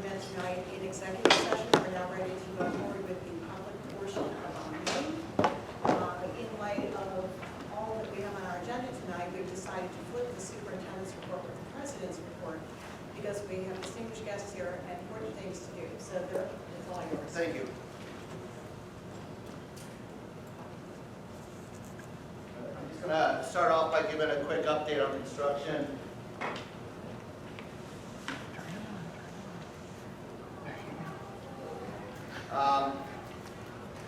met tonight in executive session. We're now ready to go forward with the public portion of our meeting. In light of all that we have on our agenda tonight, we've decided to flip the superintendent's report with the president's report because we have distinguished guests here and important things to do. So it's all yours. Thank you. I'm just going to start off by giving a quick update on construction.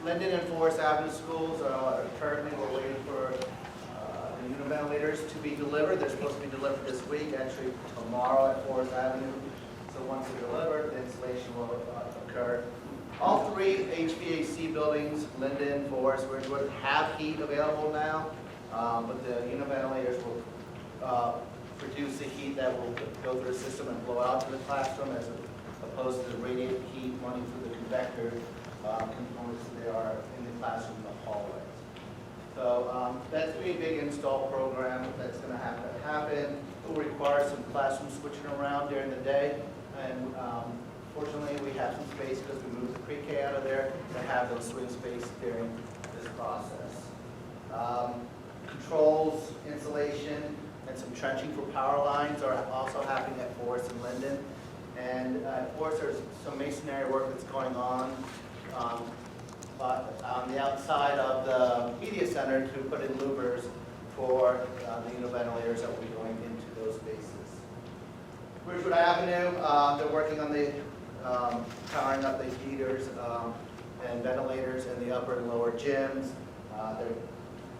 Linden and Forest Avenue schools are currently, we're waiting for the univentilators to be delivered. They're supposed to be delivered this week, actually tomorrow at Forest Avenue. So once they're delivered, the installation will occur. All three HVAC buildings, Linden, Forest, Ridgewood, have heat available now, but the univentilators will produce the heat that will go through the system and blow out to the classroom as opposed to the radiated heat running through the convector components they are in the classroom in the hallways. So that's going to be a big install program that's going to have to happen. It will require some classroom switching around during the day, and fortunately we have some space because we moved the pre-K out of there to have those swing space during this process. Controls, insulation, and some trenching for power lines are also happening at Forest and Linden. And at Forest, there's some masonry work that's going on the outside of the media center to put in louvers for the univentilators that will be going into those spaces. Ridgewood Avenue, they're working on the powering up the heaters and ventilators in the upper and lower gyms. They're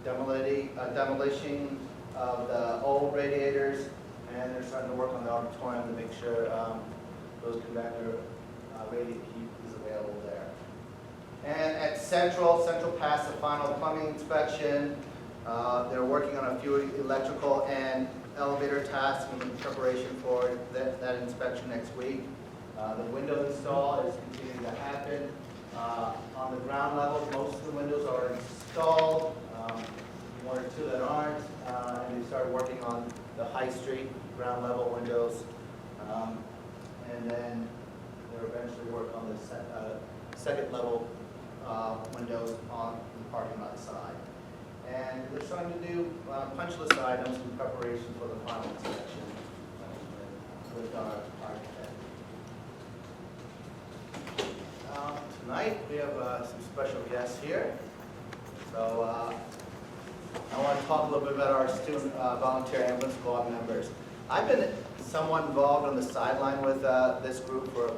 demolishing of the old radiators, and they're starting to work on the auditorium to make sure those convector radiant heat is available there. And at Central passed the final plumbing inspection. They're working on a few electrical and elevator tasks in preparation for that inspection next week. The window install is continuing to happen. On the ground level, most of the windows are installed, one or two that aren't, and we started working on the High Street ground level windows, and then they'll eventually work on the second level windows on the parking lot side. And they're starting to do punch list items in preparation for the final inspection with our architect. Tonight we have some special guests here. So I want to talk a little bit about our student volunteer ambulance squad members. I've been somewhat involved on the sideline with this group for,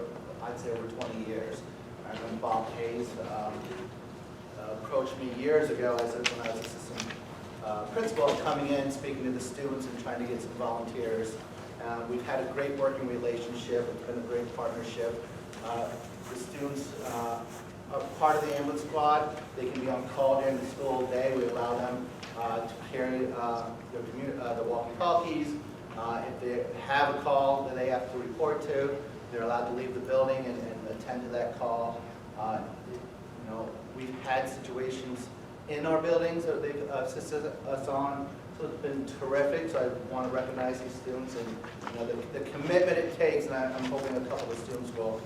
I'd say, over 20 years. I remember Bob Hayes approached me years ago when I was assistant principal, coming in, speaking to the students and trying to get some volunteers. We've had a great working relationship. It's been a great partnership. The students are part of the ambulance squad. They can be on call during the school day. We allow them to carry the walkie-talkies. If they have a call that they have to report to, they're allowed to leave the building and attend to that call. We've had situations in our buildings that they've assisted us on, so it's been terrific. So I want to recognize these students and the commitment it takes, and I'm hoping a couple of students will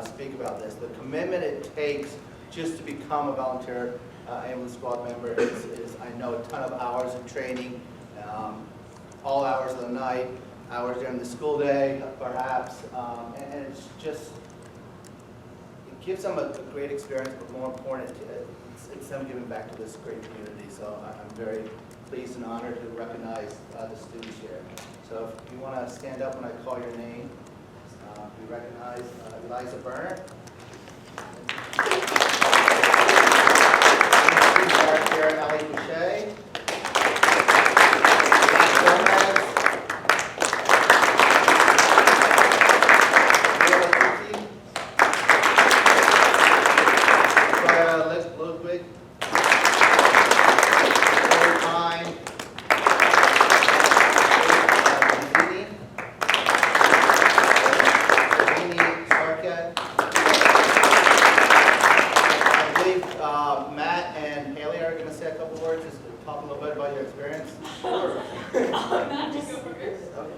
speak about this. The commitment it takes just to become a volunteer ambulance squad member is I know, a ton of hours of training, all hours of the night, hours during the school day, perhaps, and it's just, it gives them a great experience, but more important, it's them giving back to this great community. So I'm very pleased and honored to recognize the students here. So if you want to stand up when I call your name, we recognize Eliza Berner. Ellie Boucher. Ludwig. Pine. I believe Matt and Haley are going to say a couple words, just to talk a little bit about your experience. Sure. Matt, just go first. Okay.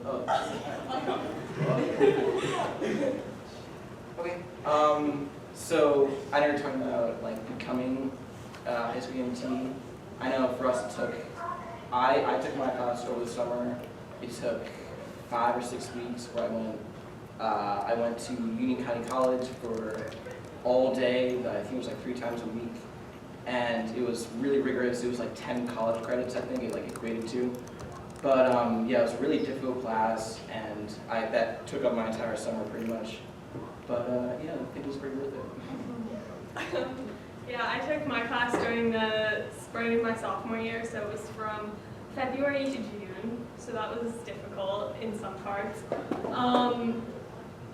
Oh. So I know you're talking about like becoming high school EMT. I know for us it took, I took my class over the summer. It took 5 or 6 weeks where I went to Union County College for all day. I think it was like 3 times a week. And it was really rigorous. It was like 10 college credits, I think it like equated to. But yeah, it was a really difficult class, and that took up my entire summer pretty much. But yeah, I think it was pretty worth it. Yeah, I took my class during the spring of my sophomore year, so it was from February to June, so that was difficult in some parts.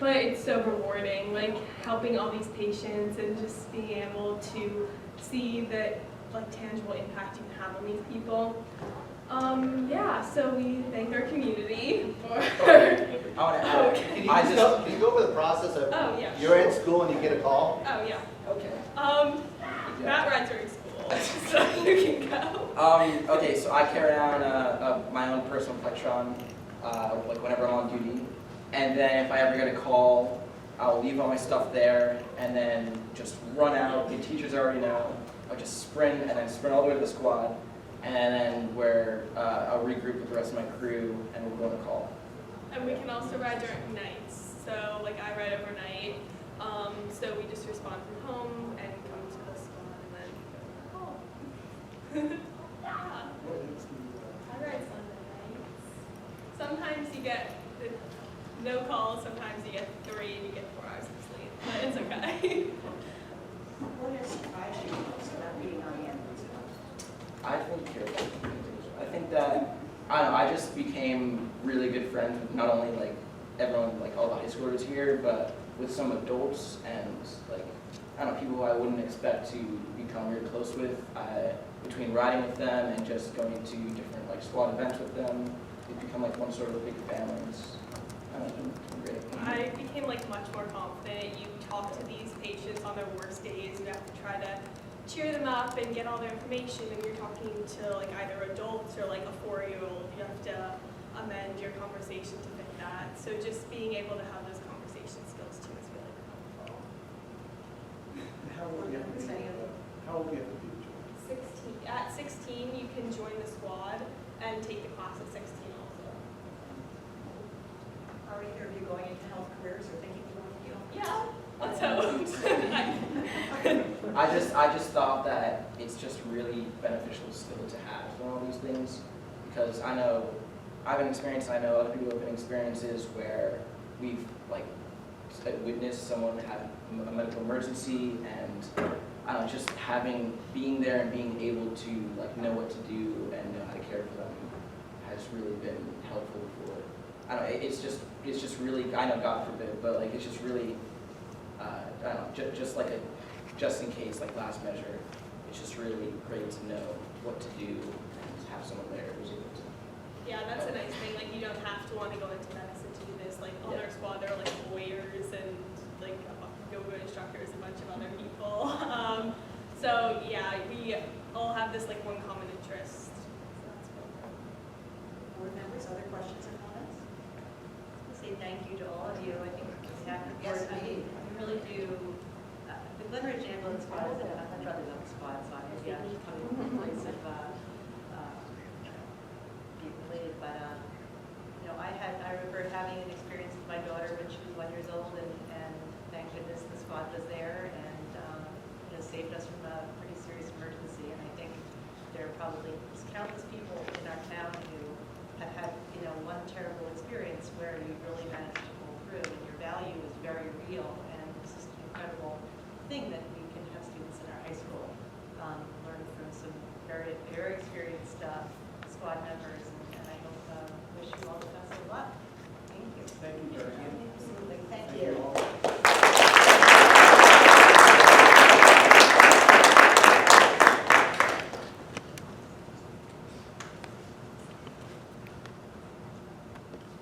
But it's so rewarding, like helping all these patients and just being able to see the like tangible impact you can have on these people. Yeah, so we thank our community for. Can you go over the process of, Oh, yeah, you're in school and you get a call? Oh, yeah. Okay. Matt rides during school, so you can go. Okay, so I carry around my own personal Plectron, like whenever I'm on duty. And then if I ever get a call, I'll leave all my stuff there and then just run out. The teachers already know. I'll just sprint and then sprint all the way to the squad. And then I'll regroup with the rest of my crew and we'll go on a call. And we can also ride during nights. So like I ride overnight. So we just respond from home and come to the squad and then go home. Yeah. I ride Sunday nights. Sometimes you get no calls, sometimes you get 3 and you get 4 hours of sleep. But it's okay. What has surprised you most about being on the ambulance? I think that, I don't know, I just became really good friends with not only like everyone, like all the high schoolers here, but with some adults and like, I don't know, people who I wouldn't expect to become really close with. Between riding with them and just going to different like squad events with them, it become like one sort of a big family. I don't know, it's been great. I became like much more confident. You talk to these patients on their worst days. You have to try to cheer them up and get all their information, and you're talking to like either adults or like a 4-year-old. You have to amend your conversation to fit that. So just being able to have those conversation skills too is really helpful. How old do you have to be? 16. At 16, you can join the squad and take the class at 16 also. Are either of you going into health careers or thinking of going to Yeah, let's hope. I just thought that it's just really beneficial still to have for all these things, because I know I've been experienced, I know other people have been experiences where we've like witnessed someone have a medical emergency, and I don't know, just being there and being able to like know what to do and know how to care for them has really been helpful for, I don't know, it's just really, I know God forbid, but like it's just really, I don't know, just like just in case, like last measure, it's just really great to know what to do and have someone there who's able to. Yeah, that's a nice thing. Like you don't have to want to go into medicine to do this. Like on our squad, there are like lawyers and like yoga instructors, a bunch of other people. So yeah, we all have this like one common interest. So that's cool. board members? Other questions or comments? Say thank you to all of you. I think the staff Yes, report, indeed. we really do. The Glen Ridge Ambulance Squad is my brother's own squad, so I'm coming from a place of being related. But I remember having an experience with my daughter when she was 1 year old, and thank goodness the squad was there and saved us from a pretty serious emergency. And I think there are probably countless people in our town who have had one terrible experience where you really managed to pull through, and your value is very real. And it's just an incredible thing that we can have students in our high school learn from some very, very experienced squad members. And I hope wish you all the best of luck. Thank you. Thank you very much. Absolutely. Thank Thank you. you all.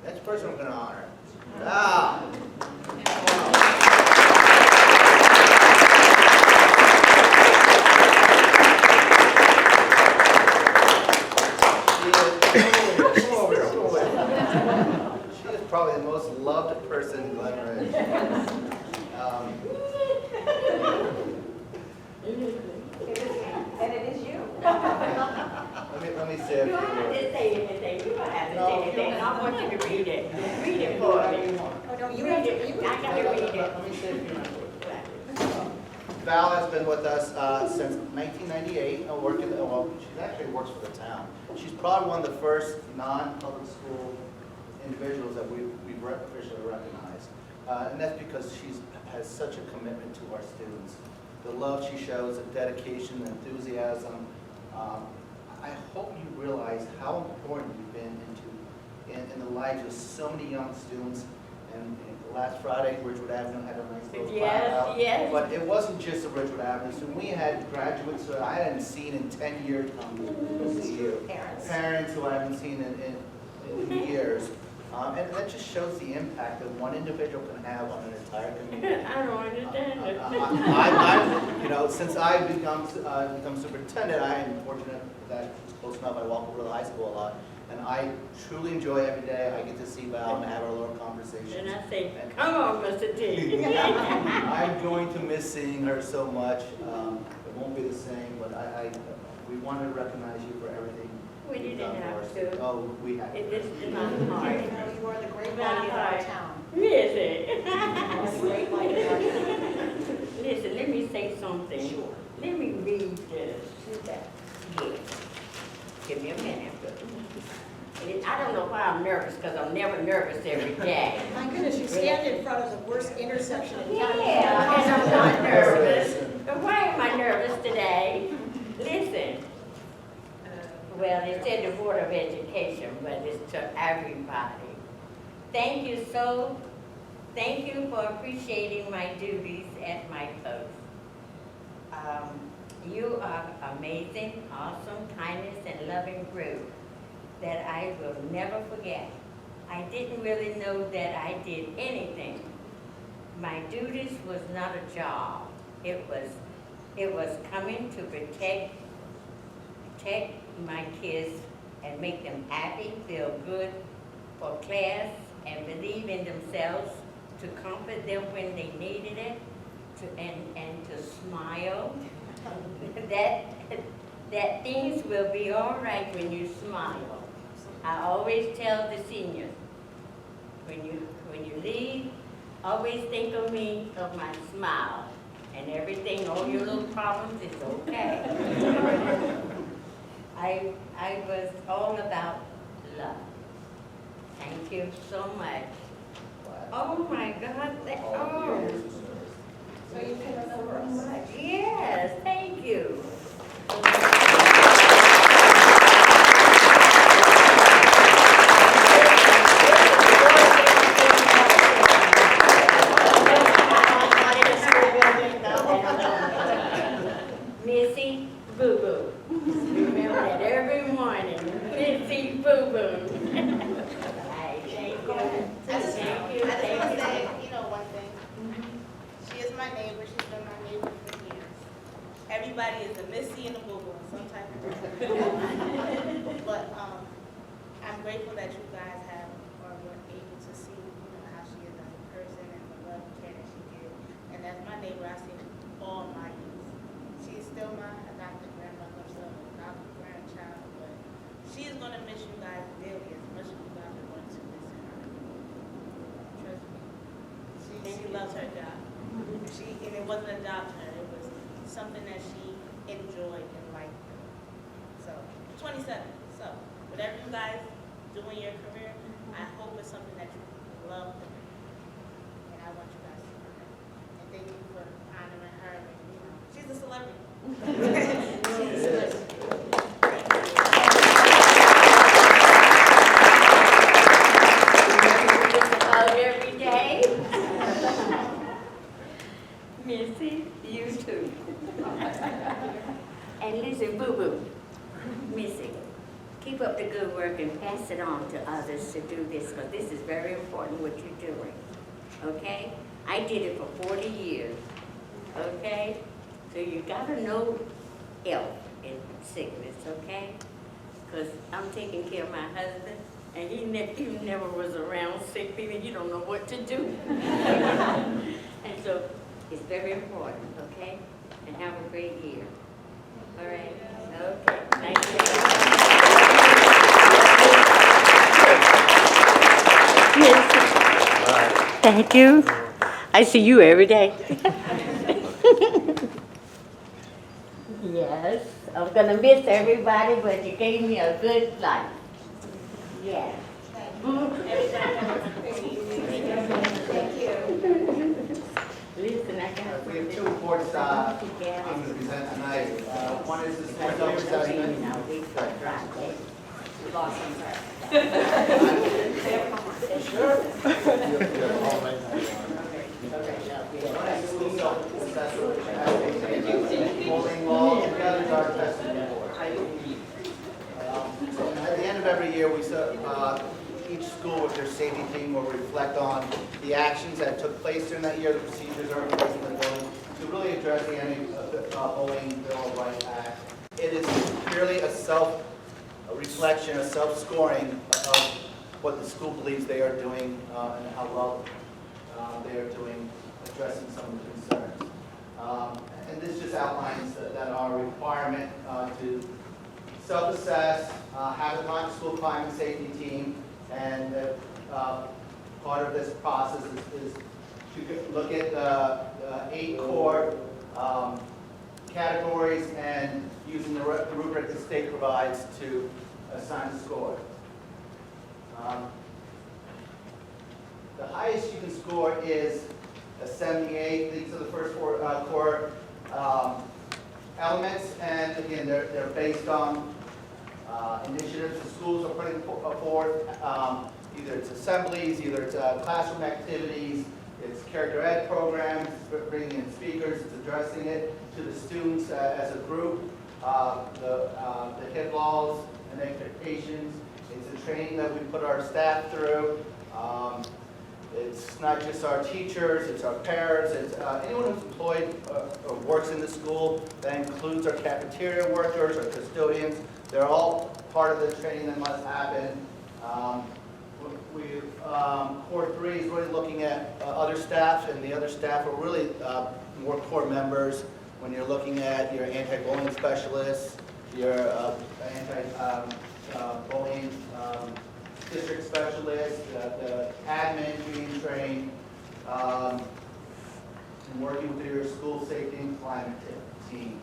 Next person we're going to honor. Ah. She is probably the most loved person in Glen Ridge. And it is you. Let me see if You don't have to say anything, you don't have to say anything, I want you to read it. Read it for me. Oh, no, you Read have to, it, you I have got to read it. Let me see if you Val has been with us since 1998, working, well, she actually works for the town. She's probably one of the first non-public school individuals that we've officially recognized. And that's because she has such a commitment to our students. The love she shows, the dedication, the enthusiasm. I hope you realize how important you've been in the lives of so many young students. And last Friday, Ridgewood Avenue had a nice little Yes, clap out. yes. But it wasn't just the Ridgewood Avenue. So we had graduates who I hadn't seen in 10 years come to see you. Parents who I haven't seen in years. And that just shows the impact that one individual can have on an entire community. I don't understand it. You know, since I've become superintendent, I am fortunate that it's close enough. I walk over to the high school a lot. And I truly enjoy every day. I get to see Val and have our little conversations. And I say, come on, Mr. T. I'm going to miss seeing her so much. It won't be the same, but we want to recognize you for everything. We you've didn't done for have us. to. Oh, we have. It is in my You heart. know, you are the great light in our town. Listen. The great light in our town. Listen, let me say something. Sure. Let me read this. Yeah. Give me a minute. I don't know why I'm nervous, because I'm never nervous every day. My goodness, you stand in front of the worst intersection in town. Yeah, and I'm not nervous. But why am I nervous today? Listen. Well, it said the Board of Education, but it's to everybody. Thank you for appreciating my duties at my post. You are amazing, awesome, kindness, and loving group that I will never forget. I didn't really know that I did anything. My duties was not a job. It was coming to protect my kids and make them happy, feel good for class, and believe in themselves, to comfort them when they needed it, and to smile. That things will be all right when you smile. I always tell the seniors, when you leave, always think of me, of my smile, and everything, all your little problems is okay. I was all about love. Thank you so much. Oh my God, So you can remember us. yes, thank you. Missy Boo Boo. Remember that every morning. Missy Boo Boo. Right, thank you. I just Thank you, want to thank you. say, one thing. She is my neighbor. She's been my neighbor for years. Everybody is a Missy and a Boo Boo in some type of way. But I'm grateful that you guys have or were able to see, how she is as a person and the love and care that she gives. And as my neighbor, I see all my years. She's still my adopted grandmother, so adopted grandchild. But she is going to miss you guys dearly as much as you guys are going to miss her. Trust me. She loves her job. And it wasn't a job to her. It was something that she enjoyed and liked. So, 27. So, whatever you guys do in your career, I hope it's something that you love to do. And I want you guys to know that. And thank you for honoring her. And, she's a celebrity. She's a celebrity. Every day. Missy, you too. And listen, Boo Boo, Missy, keep up the good work and pass it on to others to do this, because this is very important what you're doing, okay? I did it for 40 years, okay? So you gotta know health and sickness, okay? Because I'm taking care of my husband, and he never was around sick people. You don't know what to do. And so it's very important, okay? And have a great year. All right? Okay. Thank you. Yes. Thank you. I see you every day. Yes. I'm going to miss everybody, but you gave me a good life. Yeah. Thank you. Listen, I got We have two reports I'm going to present tonight. One is the school self-assessment. One is the school self-assessment, which has a polling law, and the other is our testing report. So at the end of every year, each school with their safety team will reflect on the actions that took place during that year, the procedures are in place in the building, to really address the Anti-Bullying Bill of Rights Act. It is purely a self-reflection, a self-scoring of what the school believes they are doing and how well they are doing addressing some of the concerns. And this just outlines that our requirement to self-assess, have a school climate safety team, and part of this process is to look at the 8 core categories and using the rubric the state provides to assign a score. The highest you can score is a 78. These are the first 4 core elements, and again, they're based on initiatives the schools are putting forth. Either it's assemblies, either it's classroom activities, it's character ed programs, it's bringing in speakers, it's addressing it to the students as a group, the HIT laws and expectations. It's a training that we put our staff through. It's not just our teachers, it's our parents, it's anyone who's employed or works in the school. That includes our cafeteria workers, our custodians. They're all part of the training that must happen. Core 3 is really looking at other staff, and the other staff are really more core members when you're looking at your anti-bullying specialists, your anti-bullying district specialists, the admin being trained, and working with your school safety and climate team.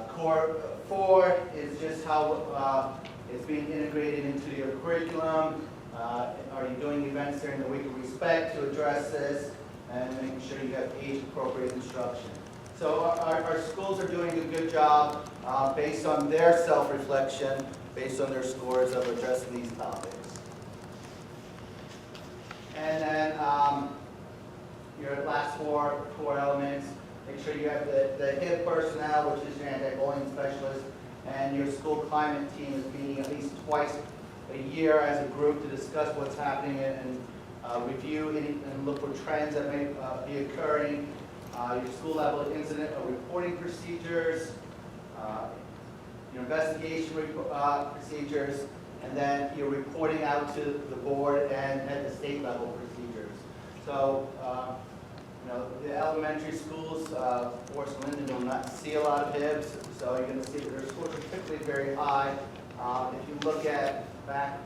Core 4 is just how it's being integrated into your curriculum. Are you doing events during the week of respect to address this and making sure you have age-appropriate instruction? So our schools are doing a good job based on their self-reflection, based on their scores of addressing these topics. And then your last 4 core elements, make sure you have the HIT personnel, which is your anti-bullying specialist, and your school climate team is meeting at least twice a year as a group to discuss what's happening and review and look for trends that may be occurring. Your school level incident or reporting procedures, your investigation procedures, and then you're reporting out to the board and at the state level procedures. So, the elementary schools, Forest and Linden, will not see a lot of HIBs, so you're going to see that their scores are typically very high. If you look at back,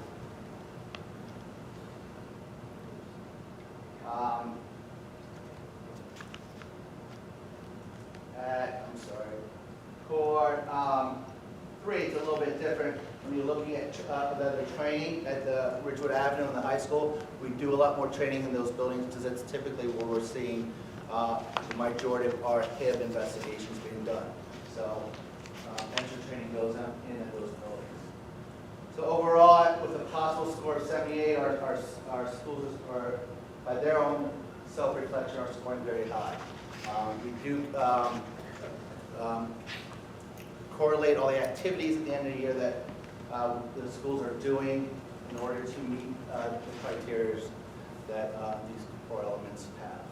core 3, it's a little bit different. When you're looking at the training at the Ridgewood Avenue in the high school, we do a lot more training in those buildings because that's typically where we're seeing the majority of our HIB investigations being done. So extra training goes on in those buildings. So overall, with a possible score of 78, our schools are, by their own self-reflection, are scoring very high. We do correlate all the activities at the end of the year that the schools are doing in order to meet the criteria that these 4 elements have.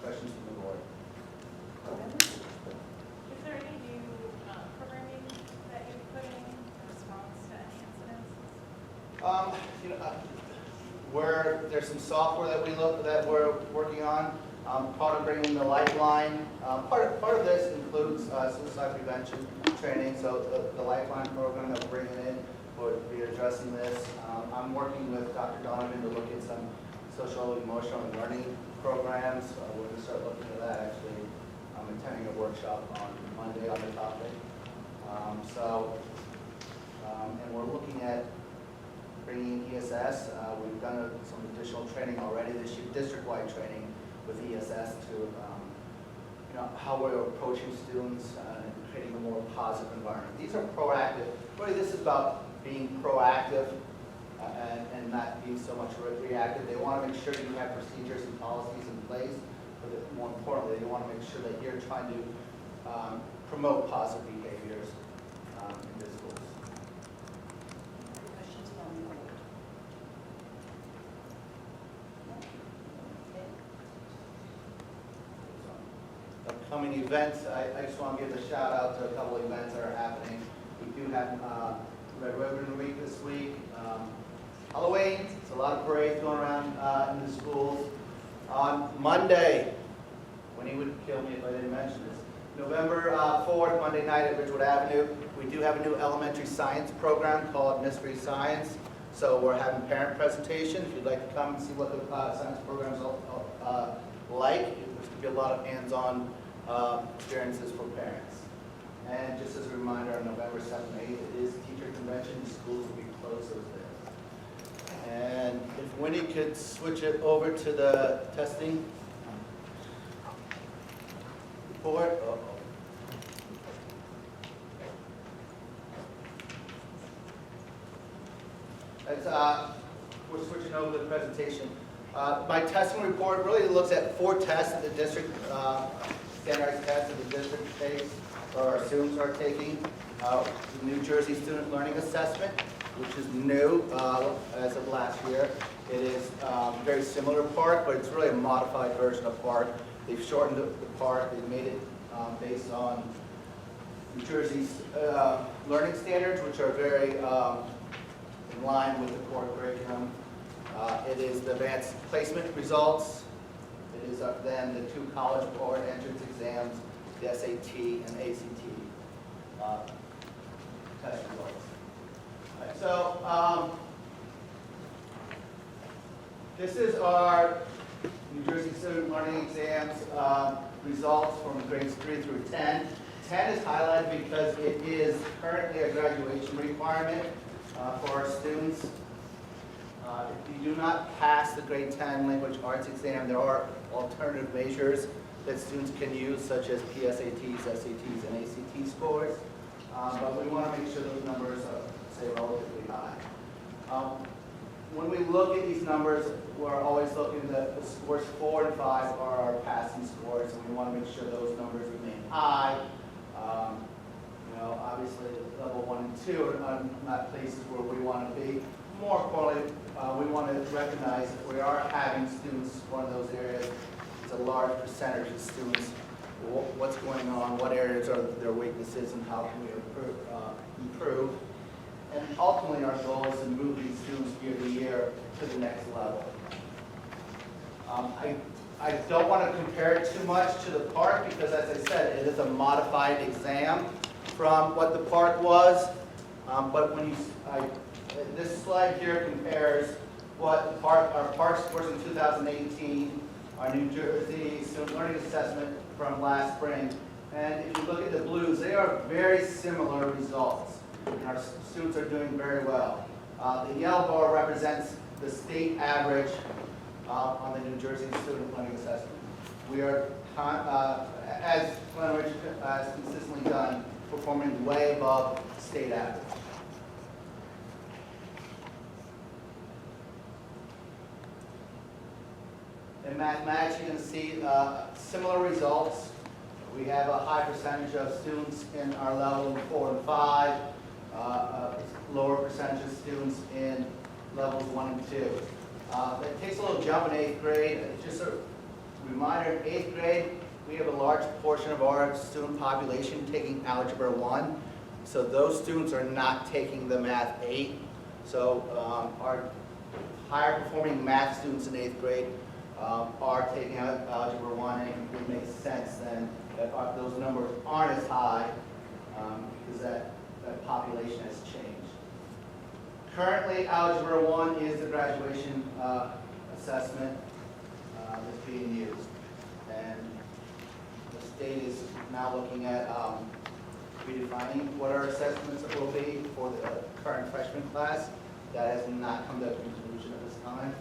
Questions from the board? Is there any new programming that you're putting in response to any incidents? there's some software that we're working on. Part of bringing the Lifeline. Part of this includes suicide prevention training. So the Lifeline program that we're bringing in would be addressing this. I'm working with Dr. Donovan to look at some social, emotional, and learning programs. We're going to start looking at that. Actually, I'm attending a workshop on Monday on the topic. And we're looking at bringing ESS. We've done some additional training already this year, district-wide training with ESS to, how we're approaching students and creating a more positive environment. These are proactive. Really, this is about being proactive and not being so much reactive. They want to make sure you have procedures and policies in place, but more importantly, they want to make sure that you're trying to promote positive behaviors in the schools. Questions from the board? Upcoming events, I just want to give a shout out to a couple of events that are happening. We do have Red Ribbon Week this week. Halloween, it's a lot of parades going around in the schools. On Monday, when he would kill me if I didn't mention this, November 4th, Monday night at Ridgewood Avenue, we do have a new elementary science program called Mystery Science. So we're having parent presentation. If you'd like to come and see what the science program's like, there's going to be a lot of hands-on experiences for parents. And just as a reminder, on November 7th and 8th, it is teacher convention. Schools will be closed those days. And if Winnie could switch it over to the testing report. We're switching over the presentation. My testing report really looks at 4 tests that the district, standardized tests that the district takes, or our students are taking. The New Jersey Student Learning Assessment, which is new as of last year. It is very similar to PARCC, but it's really a modified version of PARCC. They've shortened the PARCC. They've made it based on New Jersey's learning standards, which are very in line with the core curriculum. It is the advanced placement results. It is then the 2 college board entrance exams, the SAT and ACT test results. All right, so this is our New Jersey Student Learning Exams results from grades 3 through 10. 10 is highlighted because it is currently a graduation requirement for our students. If you do not pass the grade 10 language arts exam, there are alternative measures that students can use, such as PSATs, SATs, and ACT scores. But we want to make sure those numbers stay relatively high. When we look at these numbers, we're always looking at the scores 4 and 5 are our passing scores, and we want to make sure those numbers remain high. Obviously, level 1 and 2 are not places where we want to be. More importantly, we want to recognize that we are having students score in those areas. It's a large percentage of students. What's going on? What areas are their weaknesses, and how can we improve? And ultimately, our goal is to move these students year to year to the next level. I don't want to compare it too much to the PARCC because, as I said, it is a modified exam from what the PARCC was. But when this slide here compares what our PARCC scores in 2018, our New Jersey Student Learning Assessment from last spring. And if you look at the blues, they are very similar results. And our students are doing very well. The yellow bar represents the state average on the New Jersey Student Learning Assessment. We are, as Glenridge has consistently done, performing way above state average. In mathematics, you can see similar results. We have a high percentage of students in our level 4 and 5, lower percentage of students in levels 1 and 2. It takes a little jump in 8th grade. Just a reminder, in 8th grade, we have a large portion of our student population taking Algebra 1. So those students are not taking the Math 8. So our higher performing math students in 8th grade are taking out Algebra 1, and it makes sense then that those numbers aren't as high because that population has changed. Currently, Algebra 1 is the graduation assessment that's being used. And the state is now looking at redefining what our assessments will be for the current freshman class. That has not come to a conclusion at this time.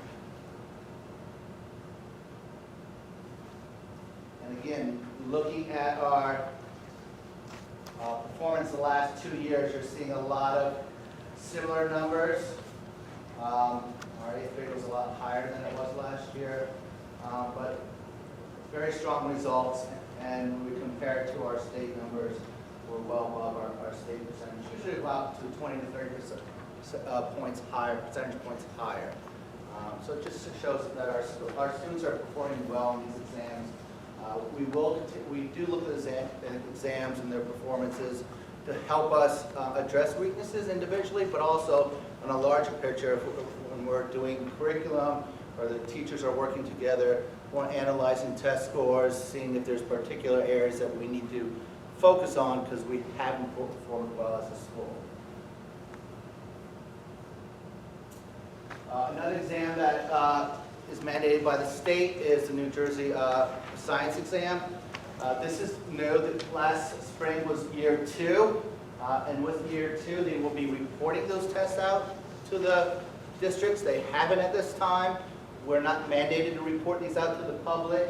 And again, looking at our performance the last 2 years, you're seeing a lot of similar numbers. Our 8th grade was a lot higher than it was last year, but very strong results. And when we compare it to our state numbers, we're well above our state percentage, usually about to 20 to 30% points higher, percentage points higher. So it just shows that our students are performing well in these exams. We do look at exams and their performances to help us address weaknesses individually, but also on a larger picture when we're doing curriculum or the teachers are working together, we're analyzing test scores, seeing if there's particular areas that we need to focus on because we haven't performed well as a school. Another exam that is mandated by the state is the New Jersey science exam. This is new. Last spring was year 2, and with year 2, they will be reporting those tests out to the districts. They haven't at this time. We're not mandated to report these out to the public.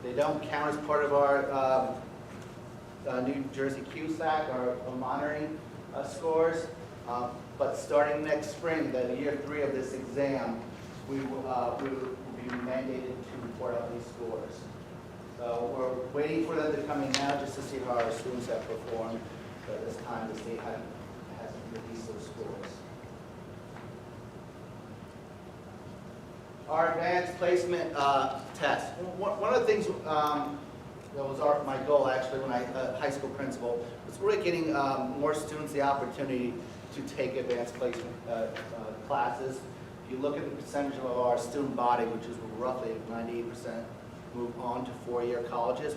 They don't count as part of our New Jersey QSAC, our monitoring scores. But starting next spring, the year 3 of this exam, we will be mandated to report out these scores. So we're waiting for them to come in now just to see how our students have performed. But at this time, the state hasn't released those scores. Our advanced placement test. One of the things that was my goal actually when I high school principal was really getting more students the opportunity to take advanced placement classes. If you look at the percentage of our student body, which is roughly 98%, move on to 4-year colleges,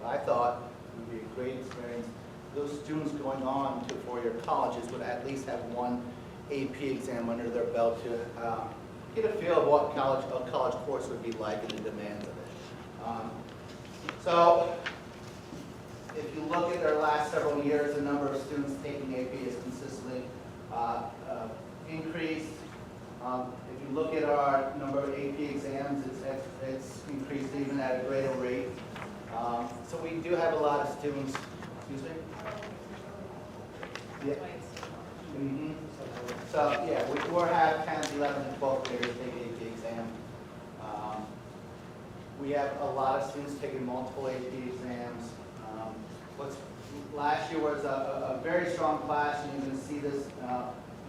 I thought it would be a great experience. Those students going on to 4-year colleges would at least have one AP exam under their belt to get a feel of what a college course would be like and the demands of it. So if you look at their last several years, the number of students taking AP has consistently increased. If you look at our number of AP exams, it's increased even at a greater rate. So we do have a lot of students, excuse me? Yeah. Mm-hmm. So yeah, we'll have 10th, 11th, and 12th graders take AP exam. We have a lot of students taking multiple AP exams. Last year was a very strong class, and you're going to see this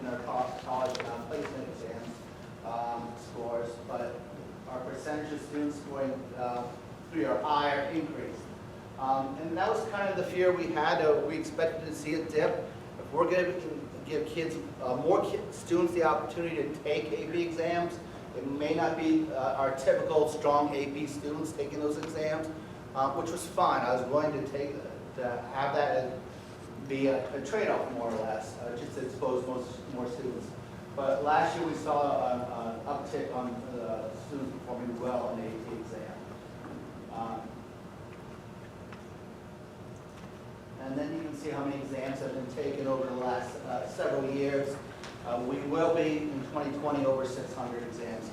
in our college placement exams scores, but our percentage of students going 3 or higher increased. And that was kind of the fear we had. We expected to see a dip. If we're going to give kids, more students the opportunity to take AP exams, it may not be our typical strong AP students taking those exams, which was fine. I was willing to have that be a trade-off, more or less, just to expose more students. But last year we saw an uptick on students performing well in the AP exam. And then you can see how many exams have been taken over the last several years. We will be, in 2020, over 600 exams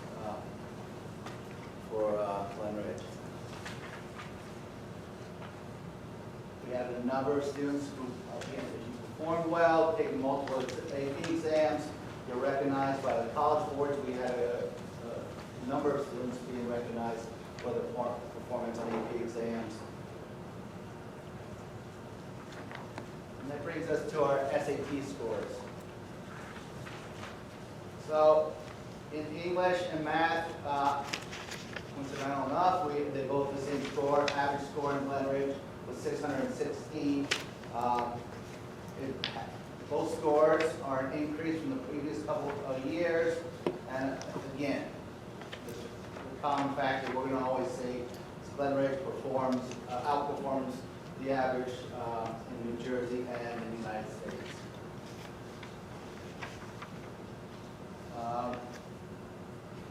for Glen Ridge. We have a number of students who, again, performed well, taking multiple AP exams. They're recognized by the college boards. We have a number of students being recognized for their performance on AP exams. And that brings us to our SAT scores. So in English and math, coincidental enough, they both the same score. Average score in Glen Ridge was 616. Both scores are an increase from the previous couple of years, And again, the common factor we're going to always say is Glen Ridge outperforms the average in New Jersey and in the United States.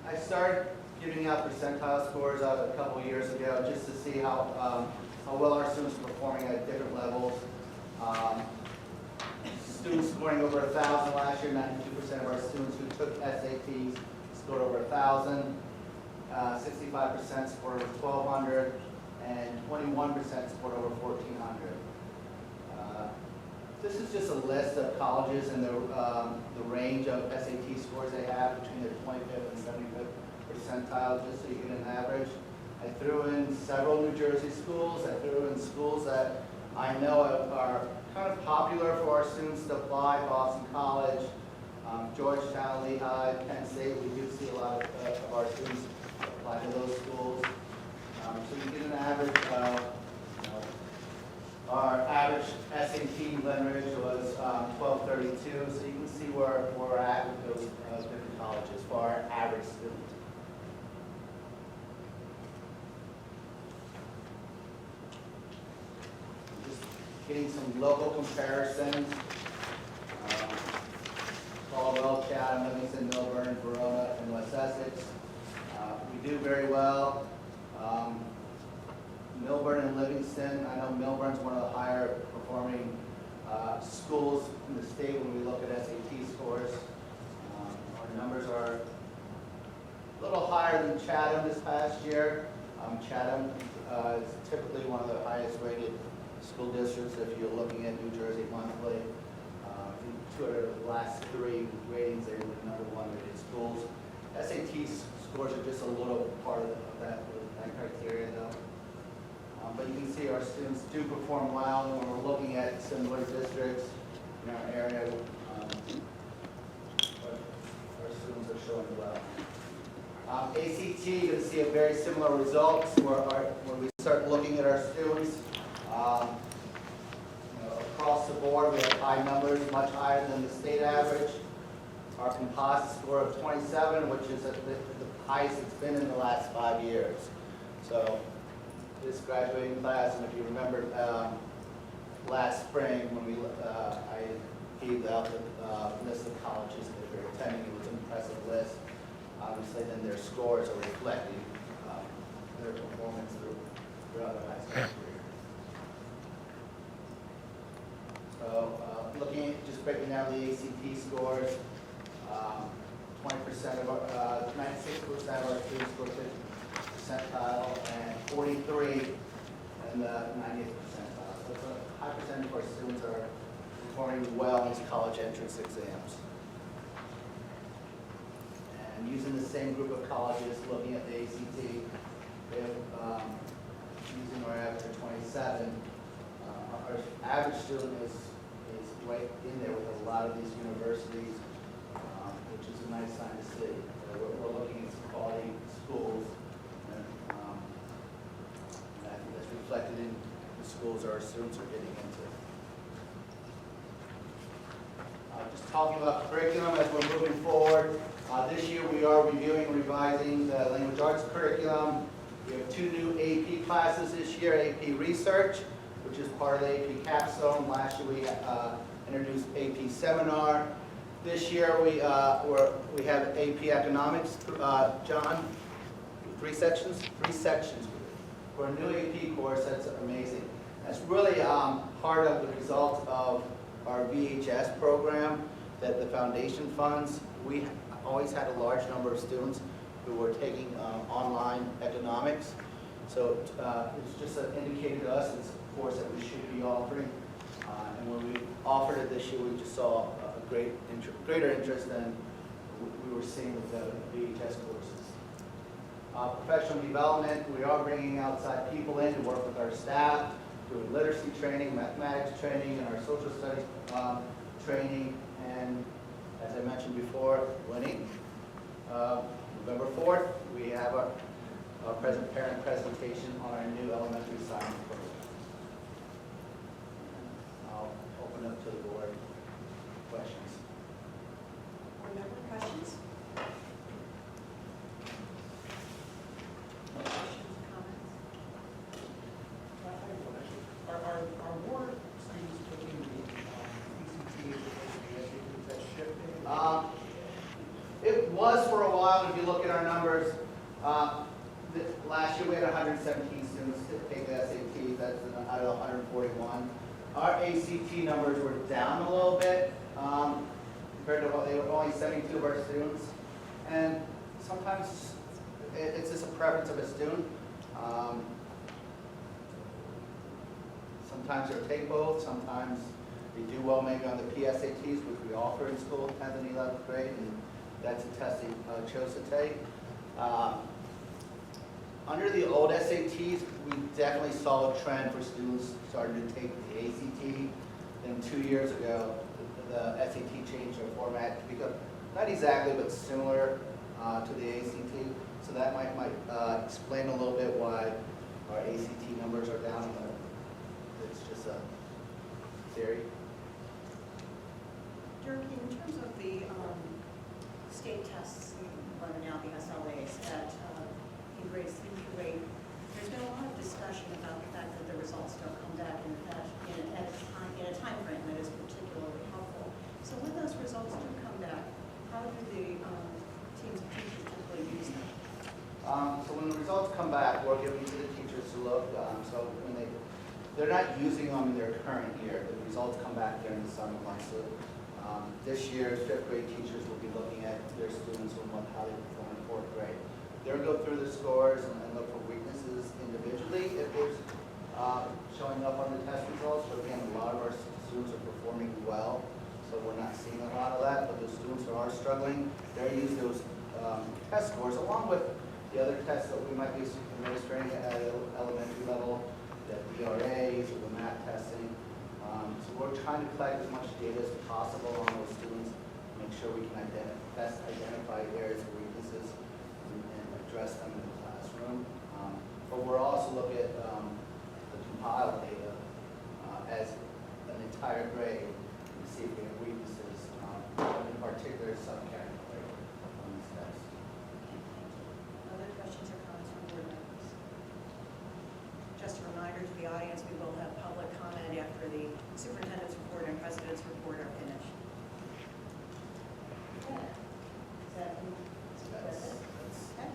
I started giving out percentile scores out a couple of years ago just to see how well our students are performing at different levels. Students scoring over 1,000 last year, 92% of our students who took SATs scored over 1,000, 65% scored over 1,200, and 21% scored over 1,400. This is just a list of colleges and the range of SAT scores they have between their 25th and 75th percentile, just so you get an average. I threw in several New Jersey schools. I threw in schools that I know are kind of popular for our students to apply: Boston College, Georgetown, Lehigh, Penn State. We do see a lot of our students apply to those schools. So you get an average of, our average SAT Glen Ridge was 1232, so you can see where we're at with those different colleges for our average student. Just getting some local comparisons. Caldwell, Chatham, Livingston, Milburn, Verona, and West Essex. We do very well. Milburn and Livingston, I know Milburn's one of the higher performing schools in the state when we look at SAT scores. Our numbers are a little higher than Chatham this past year. Chatham is typically one of the highest rated school districts if you're looking at New Jersey monthly. Two out of the last three ratings, they were the #1 rated schools. SAT scores are just a little part of that criteria though. But you can see our students do perform well when we're looking at similar districts in our area. Our students are showing well. ACT, you can see a very similar results when we start looking at our students. Across the board, we have high numbers, much higher than the state average. Our composite score of 27, which is the highest it's been in the last 5 years. So this graduating class, and if you remember last spring when I gave out the list of colleges that we were attending, it was an impressive list. Obviously, then their scores are reflecting their performance throughout the high school career. So looking at just breaking down the ACT scores, 20% of our, 96% of our students scored 50 percentile and 43 in the 90th percentile. So it's a high percentage of our students are performing well in these college entrance exams. And using the same group of colleges, looking at the ACT, we have, using our average of 27, our average student is right in there with a lot of these universities, which is a nice sign to see. We're looking at some quality schools. And I think that's reflected in the schools our students are getting into. Just talking about curriculum as we're moving forward. This year we are reviewing and revising the language arts curriculum. We have 2 new AP classes this year, AP Research, which is part of the AP Capstone. Last year we introduced AP Seminar. This year we have AP Economics. John, 3 sections? 3 sections. For a new AP course, that's amazing. That's really part of the result of our VHS program that the foundation funds. We always had a large number of students who were taking online economics. So it's just an indicator to us it's a course that we should be offering. And when we offered it this year, we just saw a greater interest than we were seeing with the VHS courses. Professional development, we are bringing outside people in to work with our staff, doing literacy training, mathematics training, and our social studies training. And as I mentioned before, Winnie, November 4th, we have our parent presentation on our new elementary science program. I'll open up to the board. Questions? Board member questions? It was for a while, if you look at our numbers, last year we had 117 students take the SATs, that's out of 141. Our ACT numbers were down a little bit, compared to what they were only 72 of our students. And sometimes it's just a preference of a student. Sometimes they'll take both, sometimes they do well maybe on the PSATs, which we offer in school, 10th and 11th grade, and that's a test they chose to take. Under the old SATs, we definitely saw a trend for students starting to take the ACT. Then 2 years ago, the SAT changed their format to become, not exactly, but similar to the ACT. So that might explain a little bit why our ACT numbers are down. It's just a theory. Dirk, in terms of the state tests, or now the SLAs at grades 3 through 8, there's been a lot of discussion about the fact that the results don't come back in a time frame that is particularly helpful. So when those results do come back, how do the teams of teachers typically use them? So when the results come back, we're giving to the teachers to look. So when they're not using them in their current year, the results come back during the summer months. So this year, 5th grade teachers will be looking at their students and how they perform in 4th grade. They'll go through the scores and look for weaknesses individually if there's showing up on the test results. But again, a lot of our students are performing well, so we're not seeing a lot of that. But the students who are struggling, they'll use those test scores along with the other tests that we might be administering at elementary level, the ERAs or the math testing. So we're trying to collect as much data as possible on those students, make sure we can best identify areas of weaknesses and address them in the classroom. But we're also looking at the compiled data as an entire grade to see if we have weaknesses in particular subcategory on these tests. Other questions or comments from board members? Just a reminder to the audience, we will have public comment after the superintendent's report and president's report are finished. Okay. Is that that's it? Okay.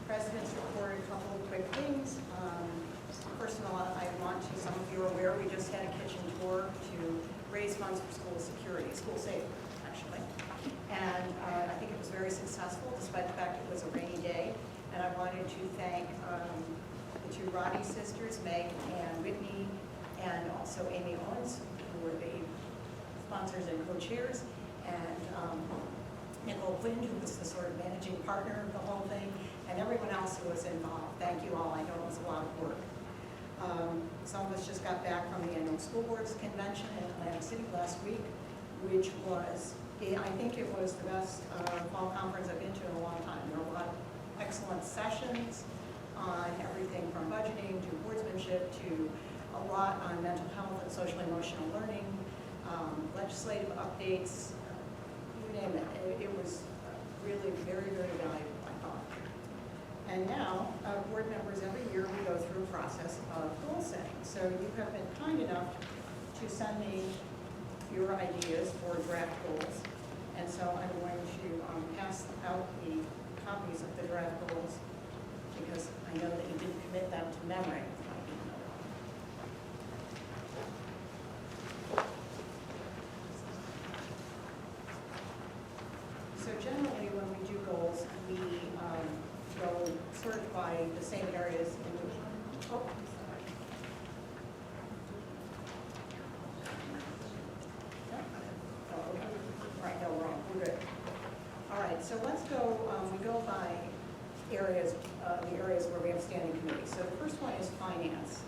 President's report, a couple of quick things. First of all, I want to, some of you are aware, we just had a kitchen tour to raise funds for school security, school safety, actually. And I think it was very successful, despite the fact it was a rainy day. And I wanted to thank the two Roddy sisters, Meg and Whitney, and also Amy Owens, who were the sponsors and co-chairs, and Nicole Quinn, who was the sort of managing partner of the whole thing, and everyone else who was involved. Thank you all. I know it was a lot of work. Some of us just got back from the annual school boards convention in Atlantic City last week, which was, I think it was the best fall conference I've been to in a long time. There were a lot of excellent sessions on everything from budgeting to boardsmanship to a lot on mental health and social emotional learning, legislative updates, you name it. It was really very, very valuable, I thought. And now, board members, every year we go through a process of goal setting. So you have been kind enough to send me your ideas for draft goals. And so I'm going to pass out the copies of the draft goals because I know that you didn't commit them to memory. So generally, when we do goals, we go sort of by the same areas in which, oh, sorry. Oh, okay. All right, no, wrong, we're good. All right, so let's go, we go by areas, the areas where we have standing committees. So the first one is finance.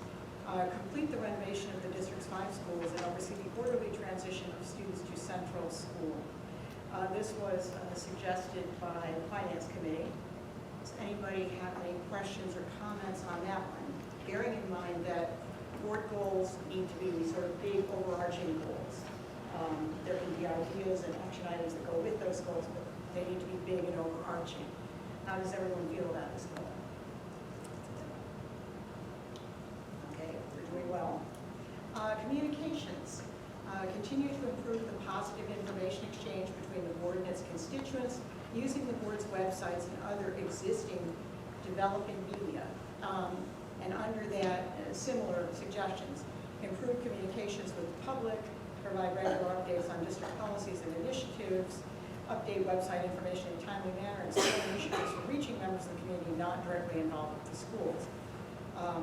Complete the renovation of the district's 5 schools and oversee the orderly transition of students to central school. This was suggested by the finance committee. Does anybody have any questions or comments on that one? Bearing in mind that board goals need to be sort of big overarching goals. There can be ideas and action items that go with those goals, but they need to be big and overarching. How does everyone feel about this goal? Okay, we're doing well. Communications. Continue to improve the positive information exchange between the board and its constituents using the board's websites and other existing developing media. And under that, similar suggestions. Improve communications with the public, provide regular updates on district policies and initiatives, update website information in a timely manner, and support initiatives for reaching members of the community not directly involved with the schools.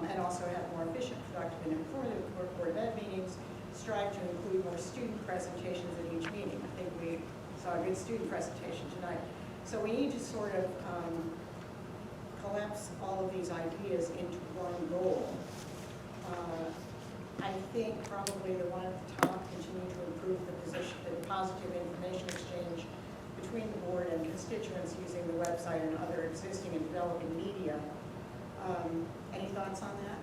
And also have more efficient, productive, and informative board of ed meetings. Strive to include more student presentations at each meeting. I think we saw a good student presentation tonight. So we need to sort of collapse all of these ideas into one goal. I think probably the one at the top, continue to improve the positive information exchange between the board and constituents using the website and other existing and developing media. Any thoughts on that?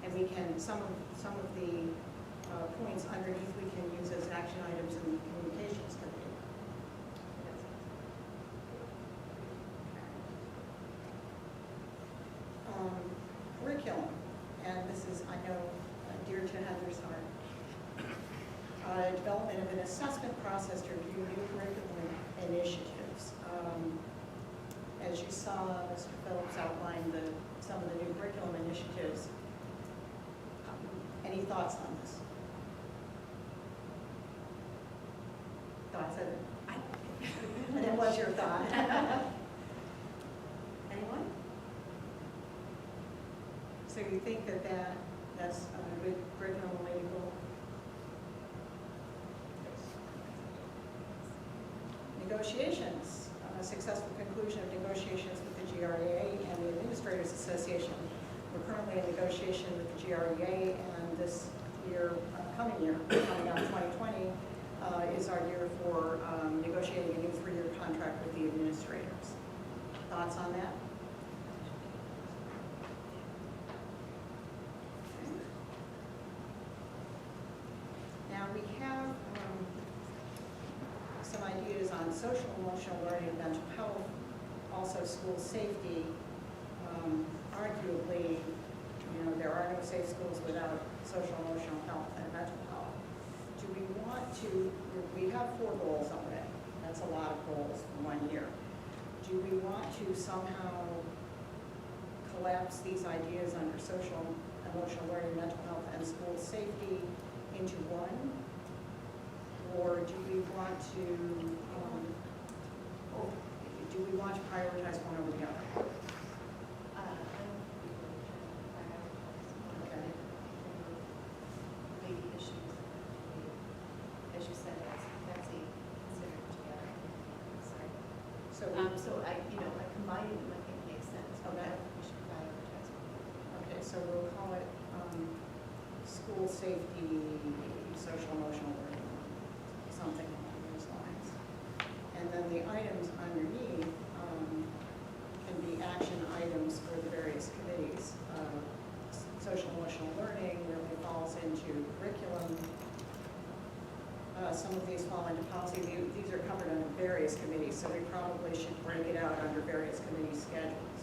And we can, some of the points underneath we can use as action items in the communications committee. Curriculum, and this is, I know, dear to Heather's heart. Development of an assessment process to review new curriculum initiatives. As you saw, Mr. Phillips outlined some of the new curriculum initiatives. Any thoughts on this? Thoughts of it? And what's your thought? Anyone? So you think that's a good curriculum related goal? Negotiations. Successful conclusion of negotiations with the GREA and the Administrators Association. We're currently in negotiation with the GREA, and this year, coming up 2020, is our year for negotiating a new 3-year contract with the administrators. Thoughts on that? Now we have some ideas on social emotional learning and mental health, also school safety. Arguably, there are no safe schools without social emotional health and mental health. Do we want to, we have 4 goals already. That's a lot of goals for 1 year. Do we want to somehow collapse these ideas under social emotional learning, mental health, and school safety into one? Or do we want to, prioritize one over the other? Okay. Maybe issues, as you said, that's considered together. So, So like combining them, I think makes sense. But Okay. we should prioritize one. okay, so we'll call it school safety, social emotional learning, something along those lines. And then the items underneath can be action items for the various committees. Social emotional learning really falls into curriculum. Some of these fall into policy. These are covered under various committees, so we probably should break it out under various committee schedules.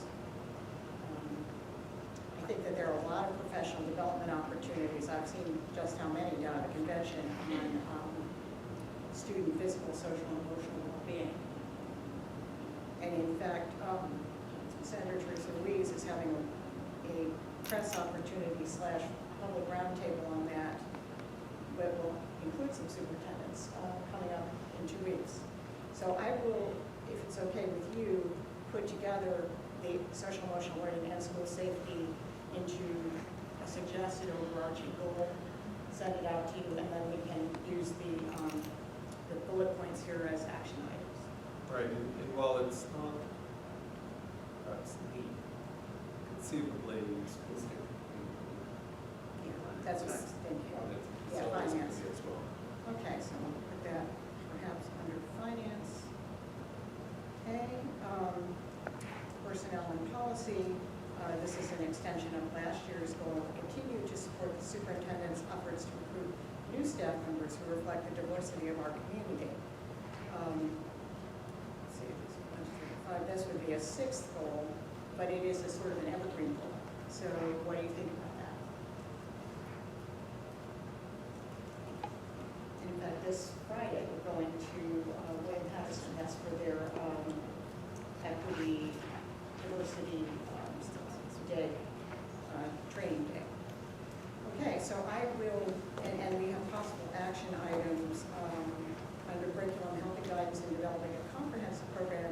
I think that there are a lot of professional development opportunities. I've seen just how many down at the convention on student physical, social, and emotional well-being. And in fact, Senator Teresa Louise is having a press opportunity / public roundtable on that, but will include some superintendents coming up in 2 weeks. So I will, if it's okay with you, put together the social emotional learning and school safety into a suggested overarching goal, send it out to you, and then we can use the bullet points here as action items. Right, and while it's not perhaps neat, conceivably, schools can Yeah, that's what I was thinking. Yeah, finance finance. as well. Okay, so we'll put that perhaps under finance. Okay, personnel and policy. This is an extension of last year's goal. Continue to support the superintendent's efforts to recruit new staff members who reflect the diversity of our community. Let's see, 1, 2, 3, 5. This would be a 6th goal, but it is a sort of an evergreen goal. So what do you think about that? going to William Patterson, that's for their equity, diversity day, training day. Okay, so I will, and we have possible action items under curriculum, healthy guidance, and developing a comprehensive program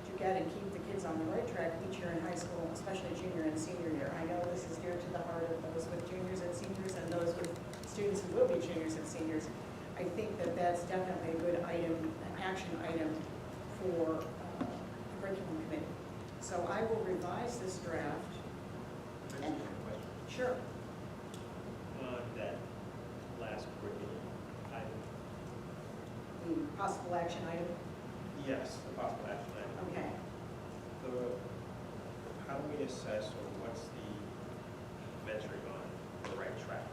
to get and keep the kids on the right track each year in high school, especially junior and senior year. I know this is dear to the heart of those with juniors and seniors and those with students who will be juniors and seniors. I think that that's definitely a good item, an action item for the curriculum committee. So I will revise this draft. Can I ask you a question? Sure. On that last curriculum item? The possible action item. Yes, the possible action item. Okay. How do we assess, or what's the metric on the right track?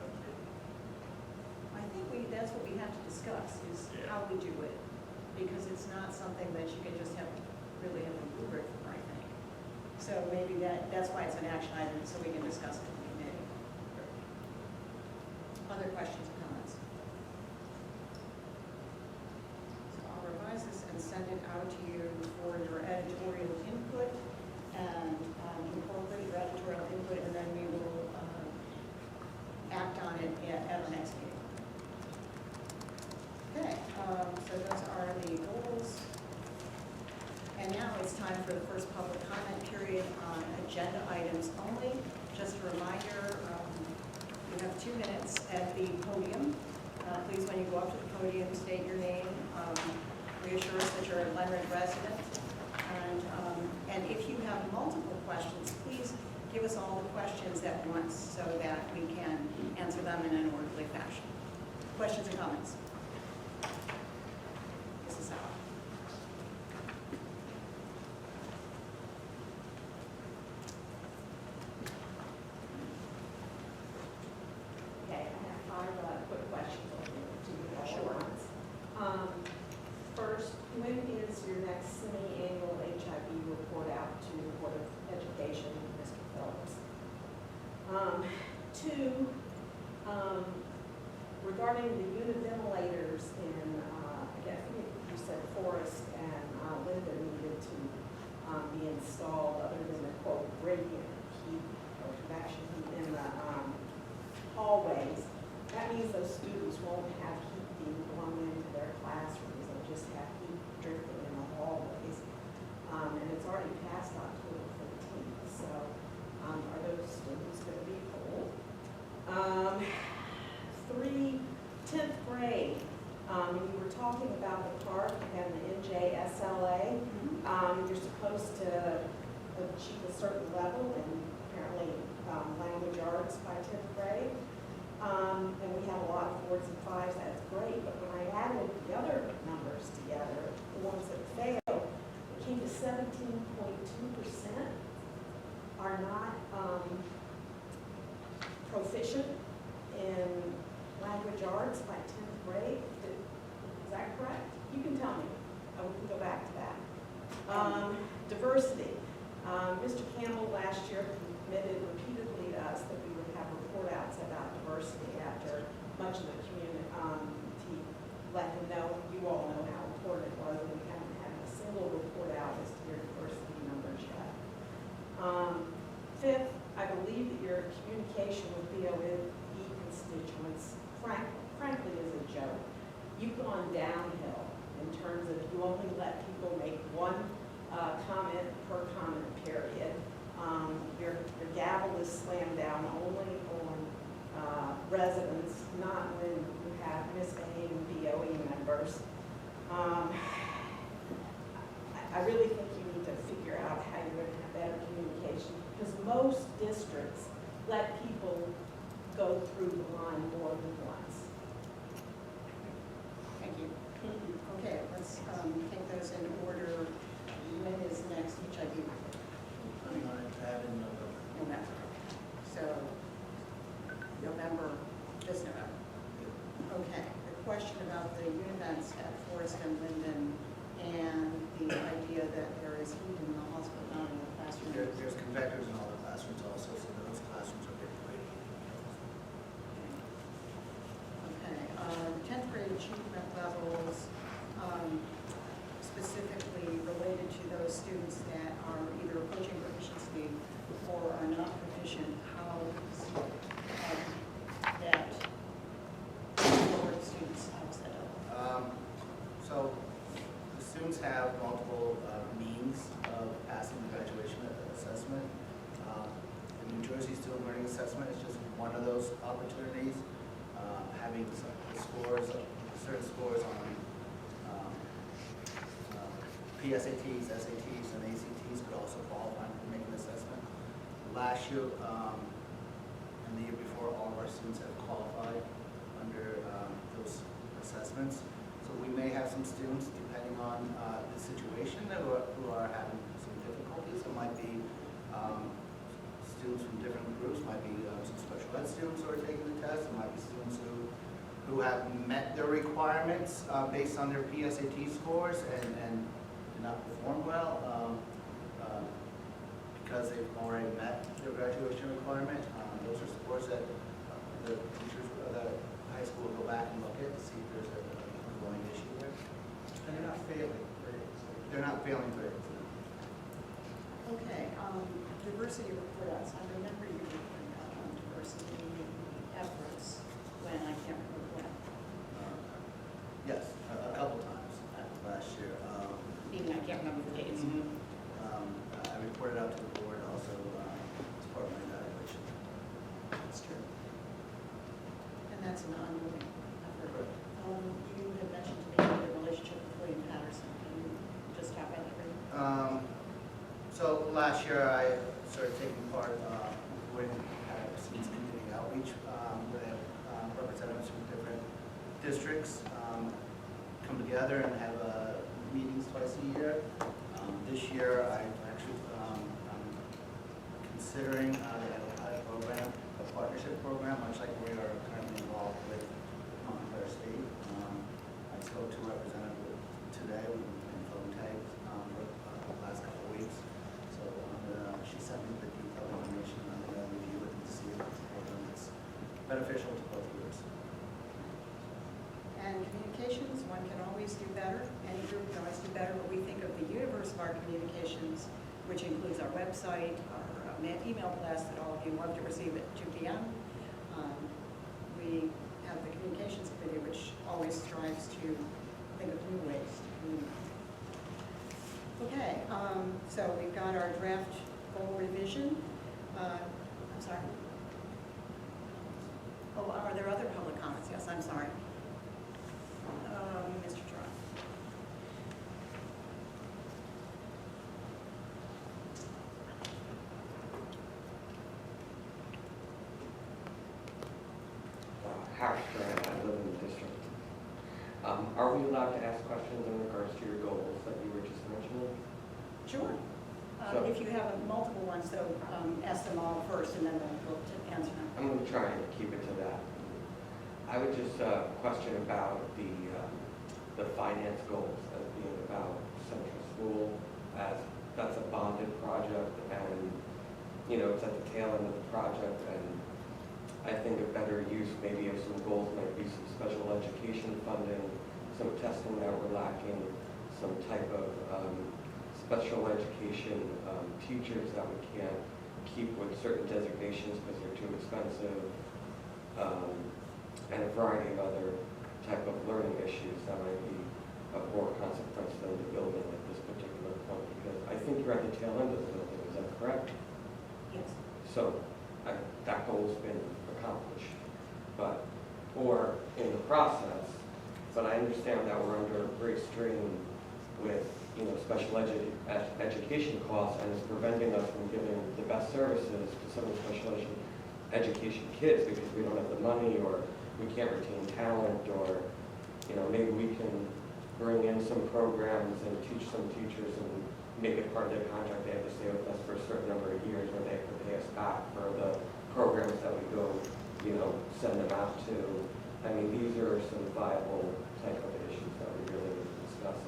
Okay. I think that's what we have to discuss, is Yeah. how we do it. Because it's not something that you can just really have a rubric for, I think. So maybe that's why it's an action item, so we can discuss it in the committee. Other questions or comments? So I'll revise this and send it out to you for your editorial input, and incorporate your editorial input, and then we will act on it at our next meeting. Okay, so those are the goals. And now it's time for the first public comment period on agenda items only. Just a reminder, you have 2 minutes at the podium. Please, when you go up to the podium, state your name, reassure us that you're a Leonard resident. And if you have multiple questions, please give us all the questions at once so that we can answer them in an orderly fashion. Questions and comments? Mrs. Sauer. Okay, I have 5 quick questions to you all at Sure. once. First, when is your next semi-annual HIV report out to the Board of Education, Mr. Phillips? 2, regarding the unit ventilators in, I guess you said Forest and Linden needed to be installed other than the quote radiant heat or convection heat in the hallways. That means those students won't have heat being blown into their classrooms, they'll just have heat drifting in the hallways. And it's already past October 15th, so are those students going to be cold? 3, 10th grade, you were talking about the park and the NJSLA. You're supposed to achieve a certain level in apparently language arts by 10th grade. And we have a lot of 4s and 5s, that's great, but when I added the other numbers together, the ones that failed, it came to 17.2% are not proficient in language arts by 10th grade. Is that correct? You can tell me. We can go back to that. Diversity. Mr. Campbell last year committed repeatedly to us that we would have report outs about diversity after much of the community let him know, you all know how important it was, and we haven't had a single report out as to your diversity numbers yet. 5th, I believe that your communication with BOE constituents, frankly, is a joke. You've gone downhill in terms of you only let people make 1 comment per comment period. Your gavel is slammed down only on residents, not when you have misbehaving BOE members. I really think you need to figure out how you're going to have better communication, because most districts let people go through the line more than once. Thank you. Okay, let's take those in order. When is the next HIV report? I'm going to have in November. November. So, November, this November. Okay, the question about the events at Forest and Linden and the idea that there is heat in the hospital, not in the classroom. There's convectors in all the classrooms also, so those classrooms are getting radiated. Okay, the 10th grade achievement levels specifically related to those students that are either approaching proficiency or are not proficient, how that cohort of students are set up. So the students have multiple means of passing the graduation assessment. The New Jersey Student Learning Assessment is just one of those opportunities. Having some scores, certain scores on PSATs, SATs, and ACTs could also qualify for making an assessment. Last year and the year before, all of our students have qualified under those assessments. So we may have some students, depending on the situation, who are having some difficulties. It might be students from different groups, might be some special ed students who are taking the test. It might be students who have met their requirements based on their PSAT scores and did not perform well because they've already met their graduation requirement. Those are scores that the teachers of the high school will go back and look at to see if there's an ongoing issue there. And they're not failing grades. They're not failing grades. Okay, diversity reports. I remember you reporting out on diversity efforts when, I can't remember when. Yes, a couple times last year. Even I can't remember the dates. I reported out to the board also as part of my evaluation. That's true. And that's an ongoing effort. You had mentioned to me the relationship with William Patterson. Can you just talk about that for me? So last year I started taking part with Patterson's community outreach, where they have representatives from different districts come together and have meetings twice a year. This year I actually I'm considering they have a pilot program, a partnership program, much like we are currently involved with Montclair State. I spoke to a representative today. We've been phone tagged for the last couple of weeks. So she sent me the detailed information. I'm going to review it and see if it's a program that's beneficial to both groups. And communications, one can always do better. Any group can always do better. But we think of the universe of our communications, which includes our website, our email blast that all of you love to receive at 2 p.m. We have the communications committee, which always strives to think of new ways to communicate. Okay, so we've got our draft goal revision. I'm sorry. Oh, are there other public comments? Yes, I'm sorry. Mr. Trot. Harris Grant, I live in the district. Are we allowed to ask questions in regards to your goals that you were just mentioning? Sure. So- If you have multiple ones, so ask them all first, and then we'll answer them. I'm going to try and keep it to that. I would just question about the finance goals as being about central school, as that's a bonded project, and it's at the tail end of the project, and I think a better use maybe of some goals might be some special education funding, some testing that we're lacking, some type of special education teachers that we can't keep with certain designations because they're too expensive, and a variety of other type of learning issues that might be of more consequence than the building at this particular point, because I think you're at the tail end of the building, is that correct? Yes. So that goal's been accomplished, or in the process, but I understand that we're under great strain with special education costs, and it's preventing us from giving the best services to some of the special education kids because we don't have the money, or we can't retain talent, or maybe we can bring in some programs and teach some teachers and make it part of their contract. They have to stay with us for a certain number of years, or they have to pay us back for the programs that we go, send them out to. I mean, these are some viable type of issues that we really need to discuss.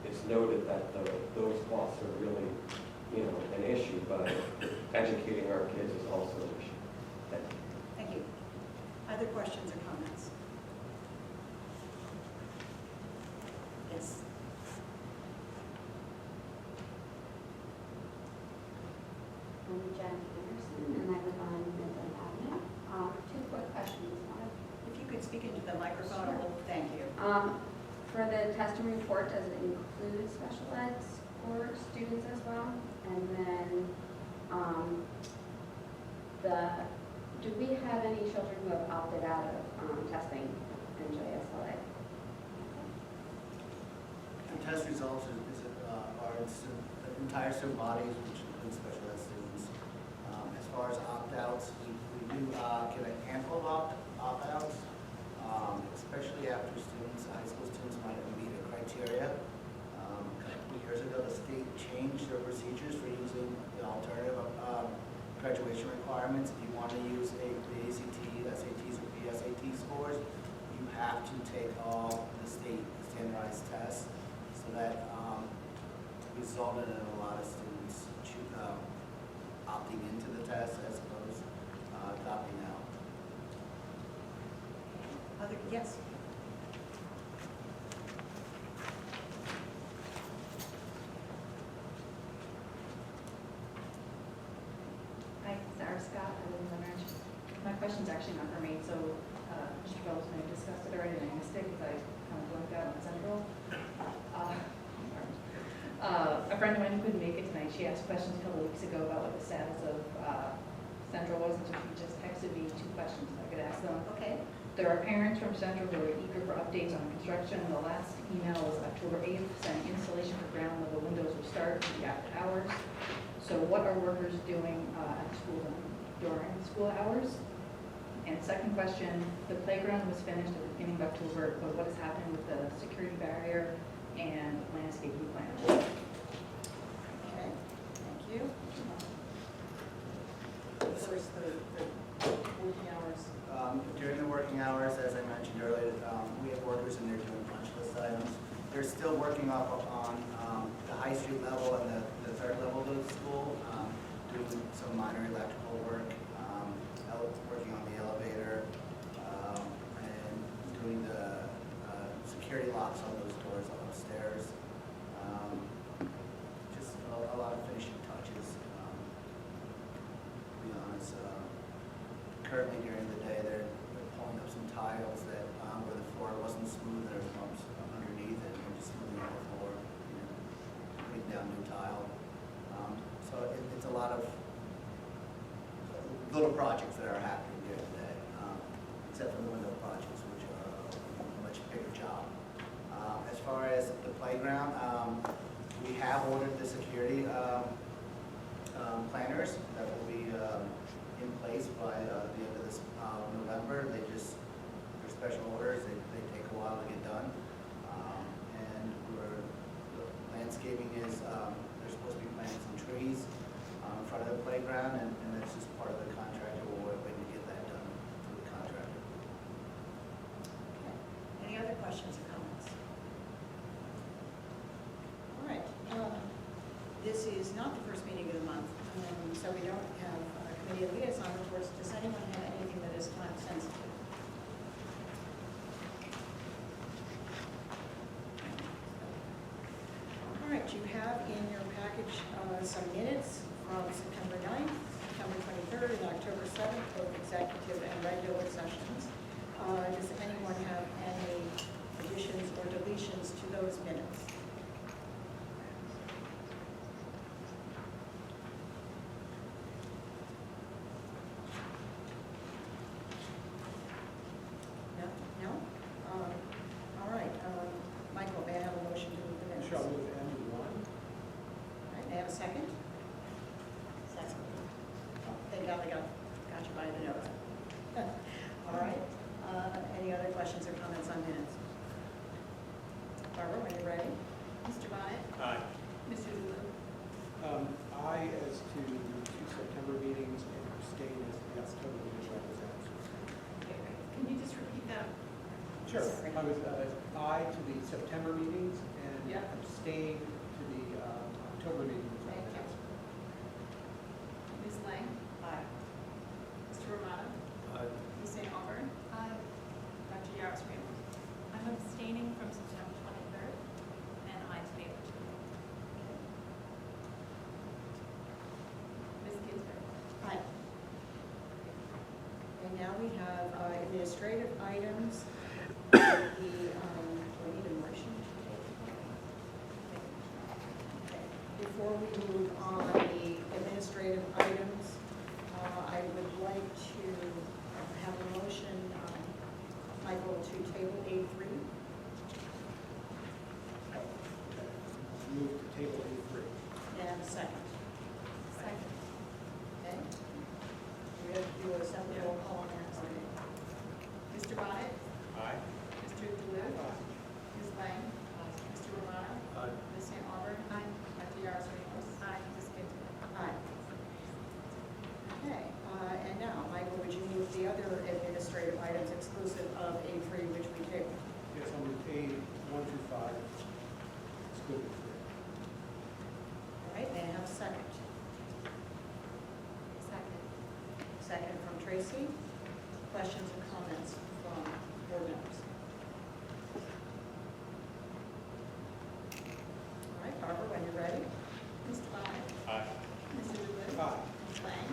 It's noted that those costs are really, an issue, but educating our kids is also an issue. Thank you. Thank you. Other questions or comments? Yes. For the testing report, does it include special eds for students as well? And then, do we have any children who have opted out of testing in JSLA? The test results are the entire student bodies, which includes special ed students. As far as opt-outs, we do get a handful of opt-outs, especially after students, high school students might have meet a criteria. A couple of years ago, the state changed their procedures for using the alternative graduation requirements. If you want to use the ACT, SATs, or PSAT scores, you have to take all the state standardized tests. So that resulted in a lot of students opting into the test as opposed to opting out. Yes? Hi, Sarah Scott, I live in the ranch. My question's actually not for me, so Mr. Phillips may have discussed it already, and I missed it because I kind of blanked out on Central. A friend of mine who couldn't make it tonight, she asked questions a couple of weeks ago about what the status of Central was, and so she just texted me 2 questions if I could ask them. Okay. There are parents from Central who are eager for updates on construction. The last email was October 8th, saying installation for ground level windows will start in the after hours. So what are workers doing at the school during school hours? And second question, the playground was finished at the beginning of October, but what has happened with the security barrier and landscaping plan? Okay, thank you. First, the working hours. During the working hours, as I mentioned earlier, we have workers in there doing punch list items. They're still working off on the high street level and the third level of the school, doing some minor electrical work, working on the elevator, and doing the security locks on those doors upstairs. Just a lot of finishing touches. To be honest, currently during the day they're pulling up some tiles that where the floor wasn't smooth, there's bumps underneath it, and they're just smoothing out the floor, putting down new tile. So it's a lot of little projects that are happening during the day, except for the window projects, which are a much bigger job. As far as the playground, we have ordered the security planners that will be in place by the end of this November. They're special orders, they take a while to get done. And the landscaping is, they're supposed to be planting some trees in front of the playground, and that's just part of the contractor. We're waiting to get that done to the contractor. Okay. Any other questions or comments? All right. This is not the first meeting of the month, so we don't have committee liaison reports. Does anyone have anything that is time sensitive? All right, you have in your package some minutes from September 9th, September 23rd, and October 7th, both executive and regular sessions. Does anyone have any additions or deletions to those minutes? No? All right, Michael, may I have a motion to move the minutes? Shall we move M1? All right, may I have a second? Second. Oh, thank God I got you by the nose. All right, any other questions or comments on minutes? Barbara, when you're ready. Mr. Bonnet? Aye. Mr. Lulu? I, as to the 2 September meetings, and abstain as to the October meeting representatives. Okay, great. Can you just repeat that? Sure. I was aye to the September meetings and Yeah. abstain to the October meetings. Thank you. Ms. Lang? Aye. Mr. Romano? Ms. St. Aubern? Aye. Dr. Yaros Ramos? I'm abstaining from September 23rd, and I to the other 2. Ms. Ginsburg? Aye. And now we have administrative items. The we move on the administrative items, I would like to have a motion, Michael, to table A3. Move to table A3. And a second. Second. Okay. We have to do a separate roll call on that. Mr. Bonnet? Aye. Mr. DeLuca? Ms. Lang? Mr. Romano? Aye. Ms. St. Aubert? Aye. Dr. Yaros Ramos? Aye. Ms. Gibson? Aye. Okay, and now, Michael, would you move the other administrative items exclusive of A3, which we tabled? Yes, I'll move A1 through 5. It's good. All right, may I have a second? Second. Second from Tracy. Questions or comments from board members? All right, Barbara, when you're ready. Mr. Bonnet? Aye. Mr. DeLuca? Aye. Ms. Lang?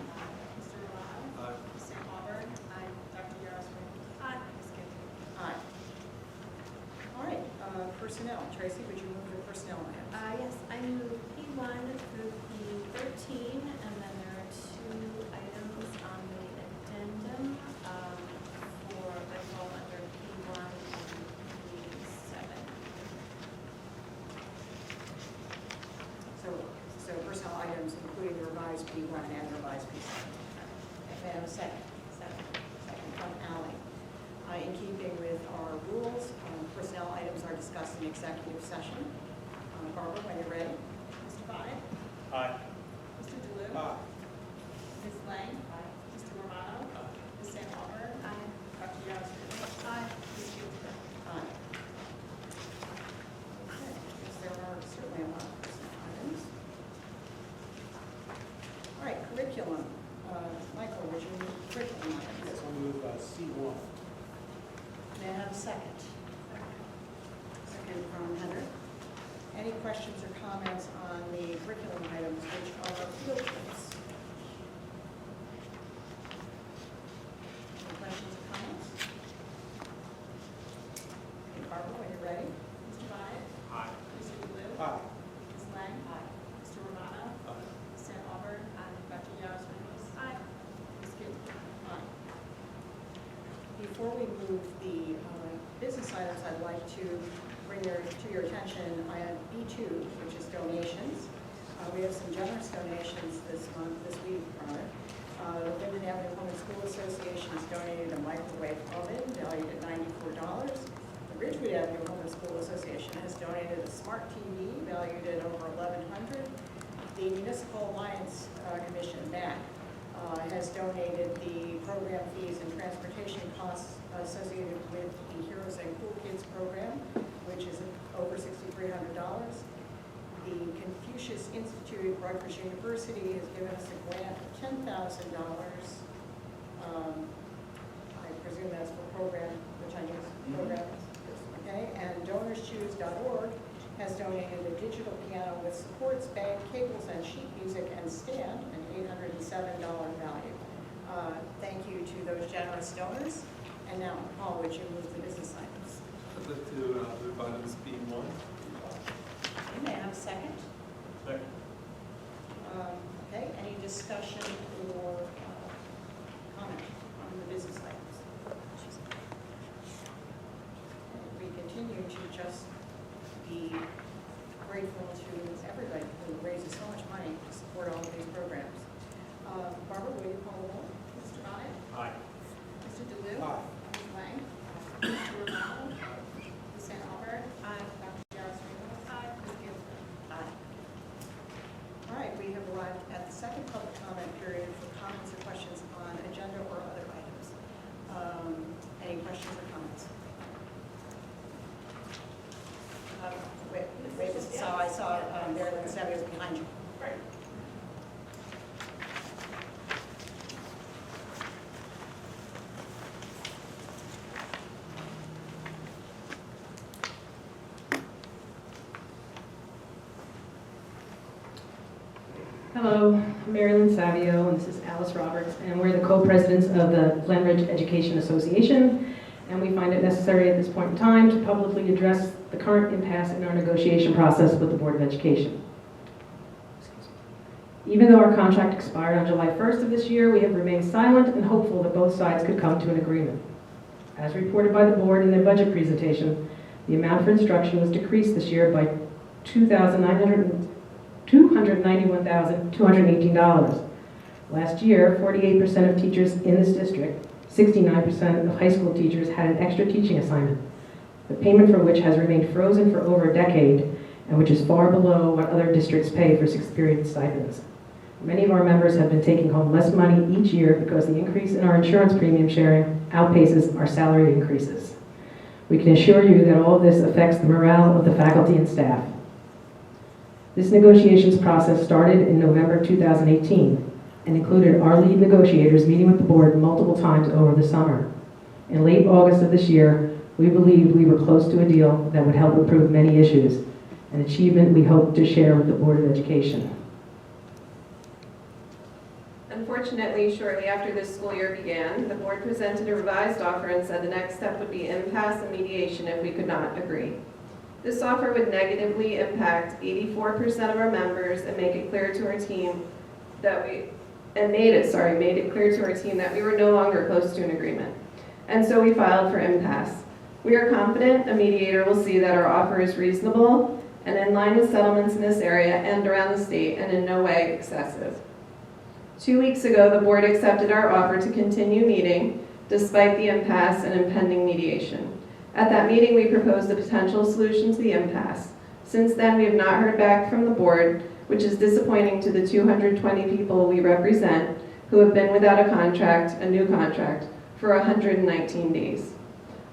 Mr. Romano? Aye. Ms. St. Aubert? Aye. Dr. Yaros Ramos? Aye. Ms. Gibson? Aye. All right, personnel. Tracy, would you move the personnel items? Yes, I move P1 through P13, and then there are two items on the addendum for that fall under P1 and P7. So personnel items including the revised P1 and revised P7. May I have a second? Second from Ally. In keeping with our rules, personnel items are discussed in executive session. Barbara, when you're ready. Mr. Bonnet? Aye. Mr. DeLuca? Aye. Ms. Lang? Mr. Romano? Ms. St. Aubert? Dr. Yaros Ramos? Ms. Gibson? Aye. Okay, yes, there are certainly a lot of personnel items. All right, curriculum. Michael, would you move curriculum items? Yes, I'll move C1. May I have a second? Second from Heather. Any questions or comments on the curriculum items, which are field trips? Any questions or comments? Okay, Barbara, when you're ready. Mr. Bonnet? Aye. Mr. DeLuca? Aye. Ms. Lang? Mr. Romano? Aye. Ms. St. Aubert? Dr. Yaros Ramos? Ms. Gibson? Aye. Before we move the business items, I'd like to bring to your attention B2, which is donations. We have some generous donations this week. The Linden Avenue Home and School Association has donated a microwave oven valued at $94. The Ridgewood Avenue Home and School Association has donated a smart TV valued at over $1,100. The Municipal Alliance Commission, MAC, has donated the program fees and transportation costs associated with the Heroes and Cool Kids program, which is over $6,300. The Confucius Institute at Rutgers University has given us a grant of $10,000. I presume that's for program, the Chinese program. Okay, and DonorsChoose.org has donated a digital piano with supports, bag, cables, and sheet music and stand, an $807 value. Thank you to those generous donors. And now, Paul, would you move the business items? I'd like to move items B1. You may I have a second. Second. Okay, any discussion or comment on the business items? And we continue to just be grateful to everybody who raises so much money to support all of these programs. Barbara, will you call the roll? Mr. Bonnet? Aye. Mr. DeLuca? Aye. Ms. Lang? Mr. Romano? Ms. St. Aubert? Dr. Yaros Ramos? Ms. Gibson? Aye. All right, we have arrived at the second public comment period for comments or questions on agenda or other items. Any questions or comments? Wait, so I saw Marilyn Savio was behind you. Hello, I'm Marilyn Savio, and this is Alice Roberts, and we're the co-presidents of the Glenridge Education Association, and we find it necessary at this point in time to publicly address the current impasse in our negotiation process with the Board of Education. Excuse Even though our contract expired on July 1st of this year, we have remained silent and hopeful that both sides could come to an agreement. As reported by the board in their budget presentation, the amount for instruction was decreased this year by $291,218. Last year, 48% of teachers in this district, 69% of high school teachers had an extra teaching assignment, the payment for which has remained frozen for over a decade and which is far below what other districts pay for 6th period stipends. Many of our members have been taking home less money each year because the increase in our insurance premium sharing outpaces our salary increases. We can assure you that all of this affects the morale of the faculty and staff. This negotiations process started in November 2018 and included our lead negotiators meeting with the board multiple times over the summer. In late August of this year, we believed we were close to a deal that would help improve many issues, an achievement we hope to share with the Board of Education. Unfortunately, shortly after this school year began, the board presented a revised offer and said the next step would be impasse and mediation if we could not agree. This offer would negatively impact 84% of our members and make it clear to our team that made it clear to our team that we were no longer close to an agreement. And so we filed for impasse. We are confident a mediator will see that our offer is reasonable and in line with settlements in this area and around the state and in no way excessive. 2 weeks ago, the board accepted our offer to continue meeting despite the impasse and impending mediation. At that meeting, we proposed a potential solution to the impasse. Since then, we have not heard back from the board, which is disappointing to the 220 people we represent who have been without a new contract, for 119 days.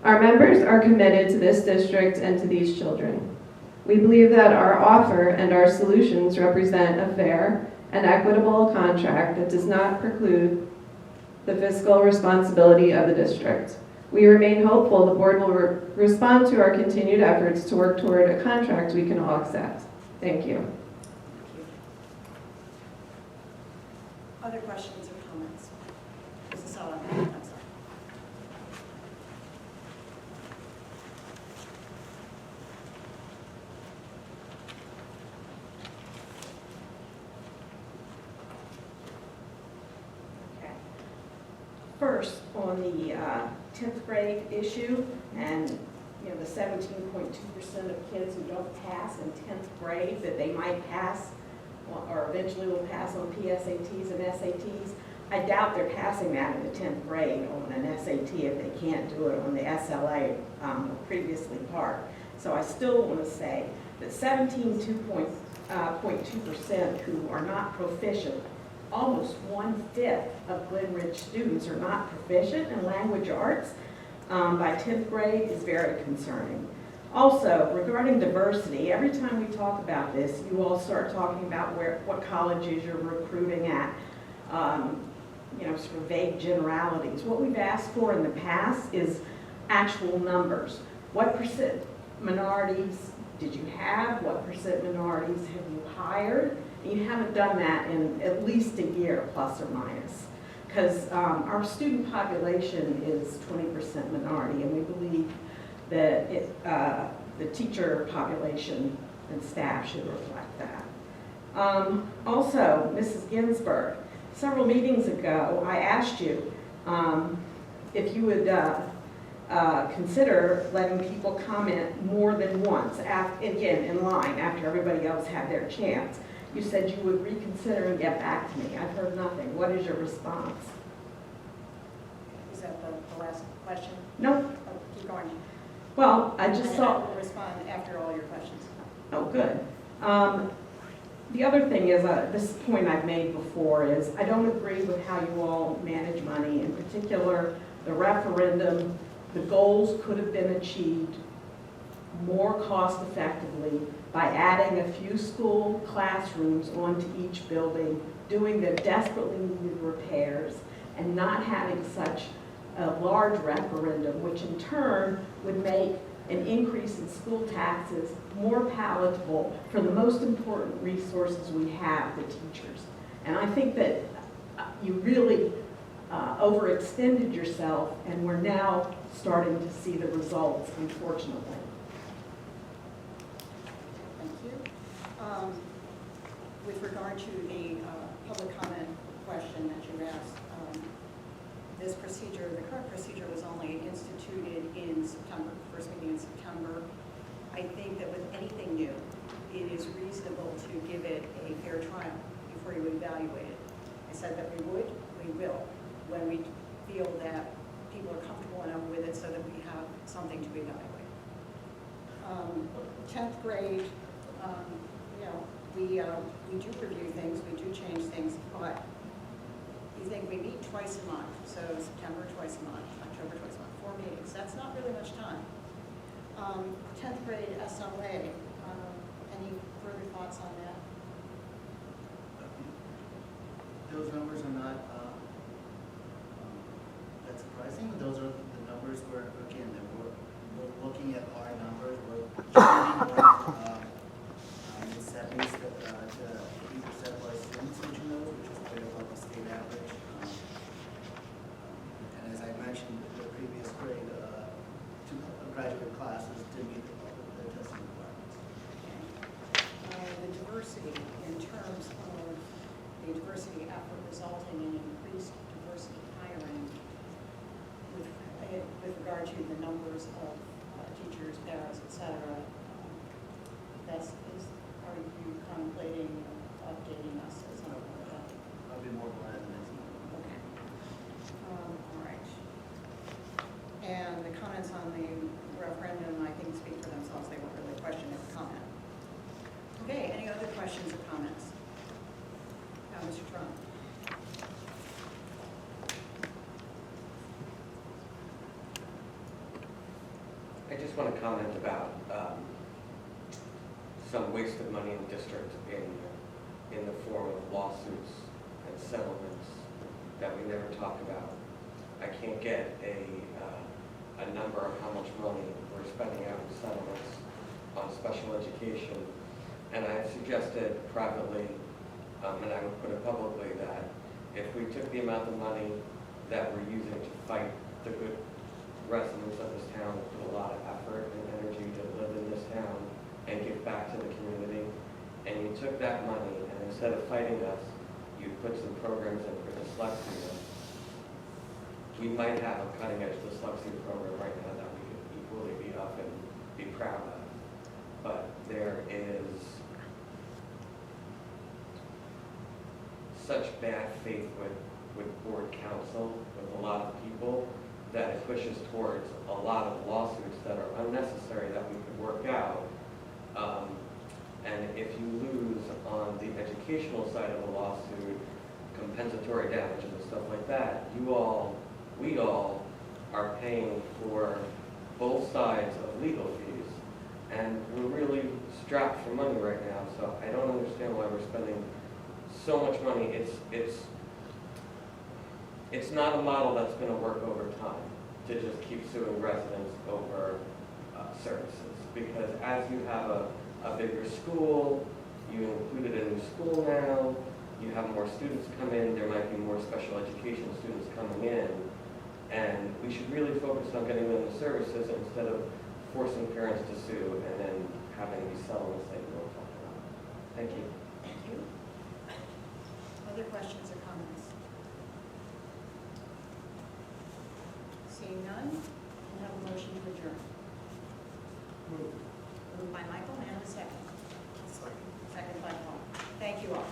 Our members are committed to this district and to these children. We believe that our offer and our solutions represent a fair and equitable contract that does not preclude the fiscal responsibility of the district. We remain hopeful the board will respond to our continued efforts to work toward a contract we can all accept. Thank you. Other questions or comments? Mrs. Sullivan, I'm sorry. First, on the 10th grade issue, and the 17.2% of kids who don't pass in 10th grade that they might pass or eventually will pass on PSATs and SATs. I doubt they're passing that in the 10th grade on an SAT if they can't do it on the SLA previously part. So I still want to say that 17.2% who are not proficient, almost 1/5 of Glen Ridge students are not proficient in language arts by 10th grade is very concerning. Also, regarding diversity, every time we talk about this, you all start talking about what colleges you're recruiting at, sort of vague generalities. What we've asked for in the past is actual numbers. What percent minorities did you have? What percent minorities have you hired? You haven't done that in at least a year, plus or minus, because our student population is 20% minority, and we believe that the teacher population and staff should reflect that. Also, Mrs. Ginsburg, several meetings ago, I asked you if you would consider letting people comment more than once, again, in line, after everybody else had their chance. You said you would reconsider and get back to me. I've heard nothing. What is your response? Is that the last question? Nope. Oh, keep going. Well, I just saw. I will respond after all your questions. Oh, good. The other thing is, this point I've made before is, I don't agree with how you all manage money. In particular, the referendum, the goals could have been achieved more cost effectively by adding a few school classrooms onto each building, doing the desperately needed repairs, and not having such a large referendum, which in turn would make an increase in school taxes more palatable for the most important resources we have, the teachers. And I think that you really overextended yourself, and we're now starting to see the results, unfortunately. Thank you. With regard to the public comment question that you asked. This procedure, the current procedure was only instituted in September, first meeting in September. I think that with anything new, it is reasonable to give it a fair trial before you evaluate it. I said that we would, we will, when we feel that people are comfortable enough with it so that we have something to evaluate. 10th grade, you know, we do review things, we do change things, but you think we meet twice a month, so September twice a month, October twice a month, 4 meetings. That's not really much time. 10th grade SLA, any further thoughts on that? Those numbers are not that surprising. Those are the numbers where, again, that we're looking at our numbers. We're shooting for mid-70s to 80% of our students reaching those, which is way above the state average. And as I mentioned, the previous grade, 2 graduate classes did meet the testing requirements. The diversity in terms of the diversity effort resulting in increased diversity hiring with regard to the numbers of teachers, paras, et cetera. Are you contemplating updating us at some point? I'll be more glad than next month. Okay. All right. And the comments on the referendum, I think, speak for themselves. They weren't really a question, they were a comment. Okay, any other questions or comments? Mr. Trump. I just want to comment about some waste of money in the district in the form of lawsuits and settlements that we never talk about. I can't get a number of how much money we're spending out in settlements on special education. And I have suggested privately, and I would put it publicly, that if we took the amount of money that we're using to fight the good residents of this town that put a lot of effort and energy to live in this town and give back to the community, and you took that money and instead of fighting us, you put some programs in for dyslexia, we might have a cutting-edge dyslexia program right now that we could equally be up and be proud of. But there is such bad faith with board counsel, with a lot of people, that it pushes towards a lot of lawsuits that are unnecessary that we could work out. And if you lose on the educational side of the lawsuit, compensatory damages and stuff like that, we all are paying for both sides of legal fees. And we're really strapped for money right now, so I don't understand why we're spending so much money. It's not a model that's going to work over time to just keep suing residents over services. Because as you have a bigger school, you included a new school now, you have more students come in, there might be more special education students coming in, and we should really focus on getting them the services instead of forcing parents to sue and then having these settlements that you won't talk about. Thank you. Thank you. Other questions or comments? Seeing none, we'll have a motion to adjourn. Moved by Michael, and a second. Second by Paul. Thank you all.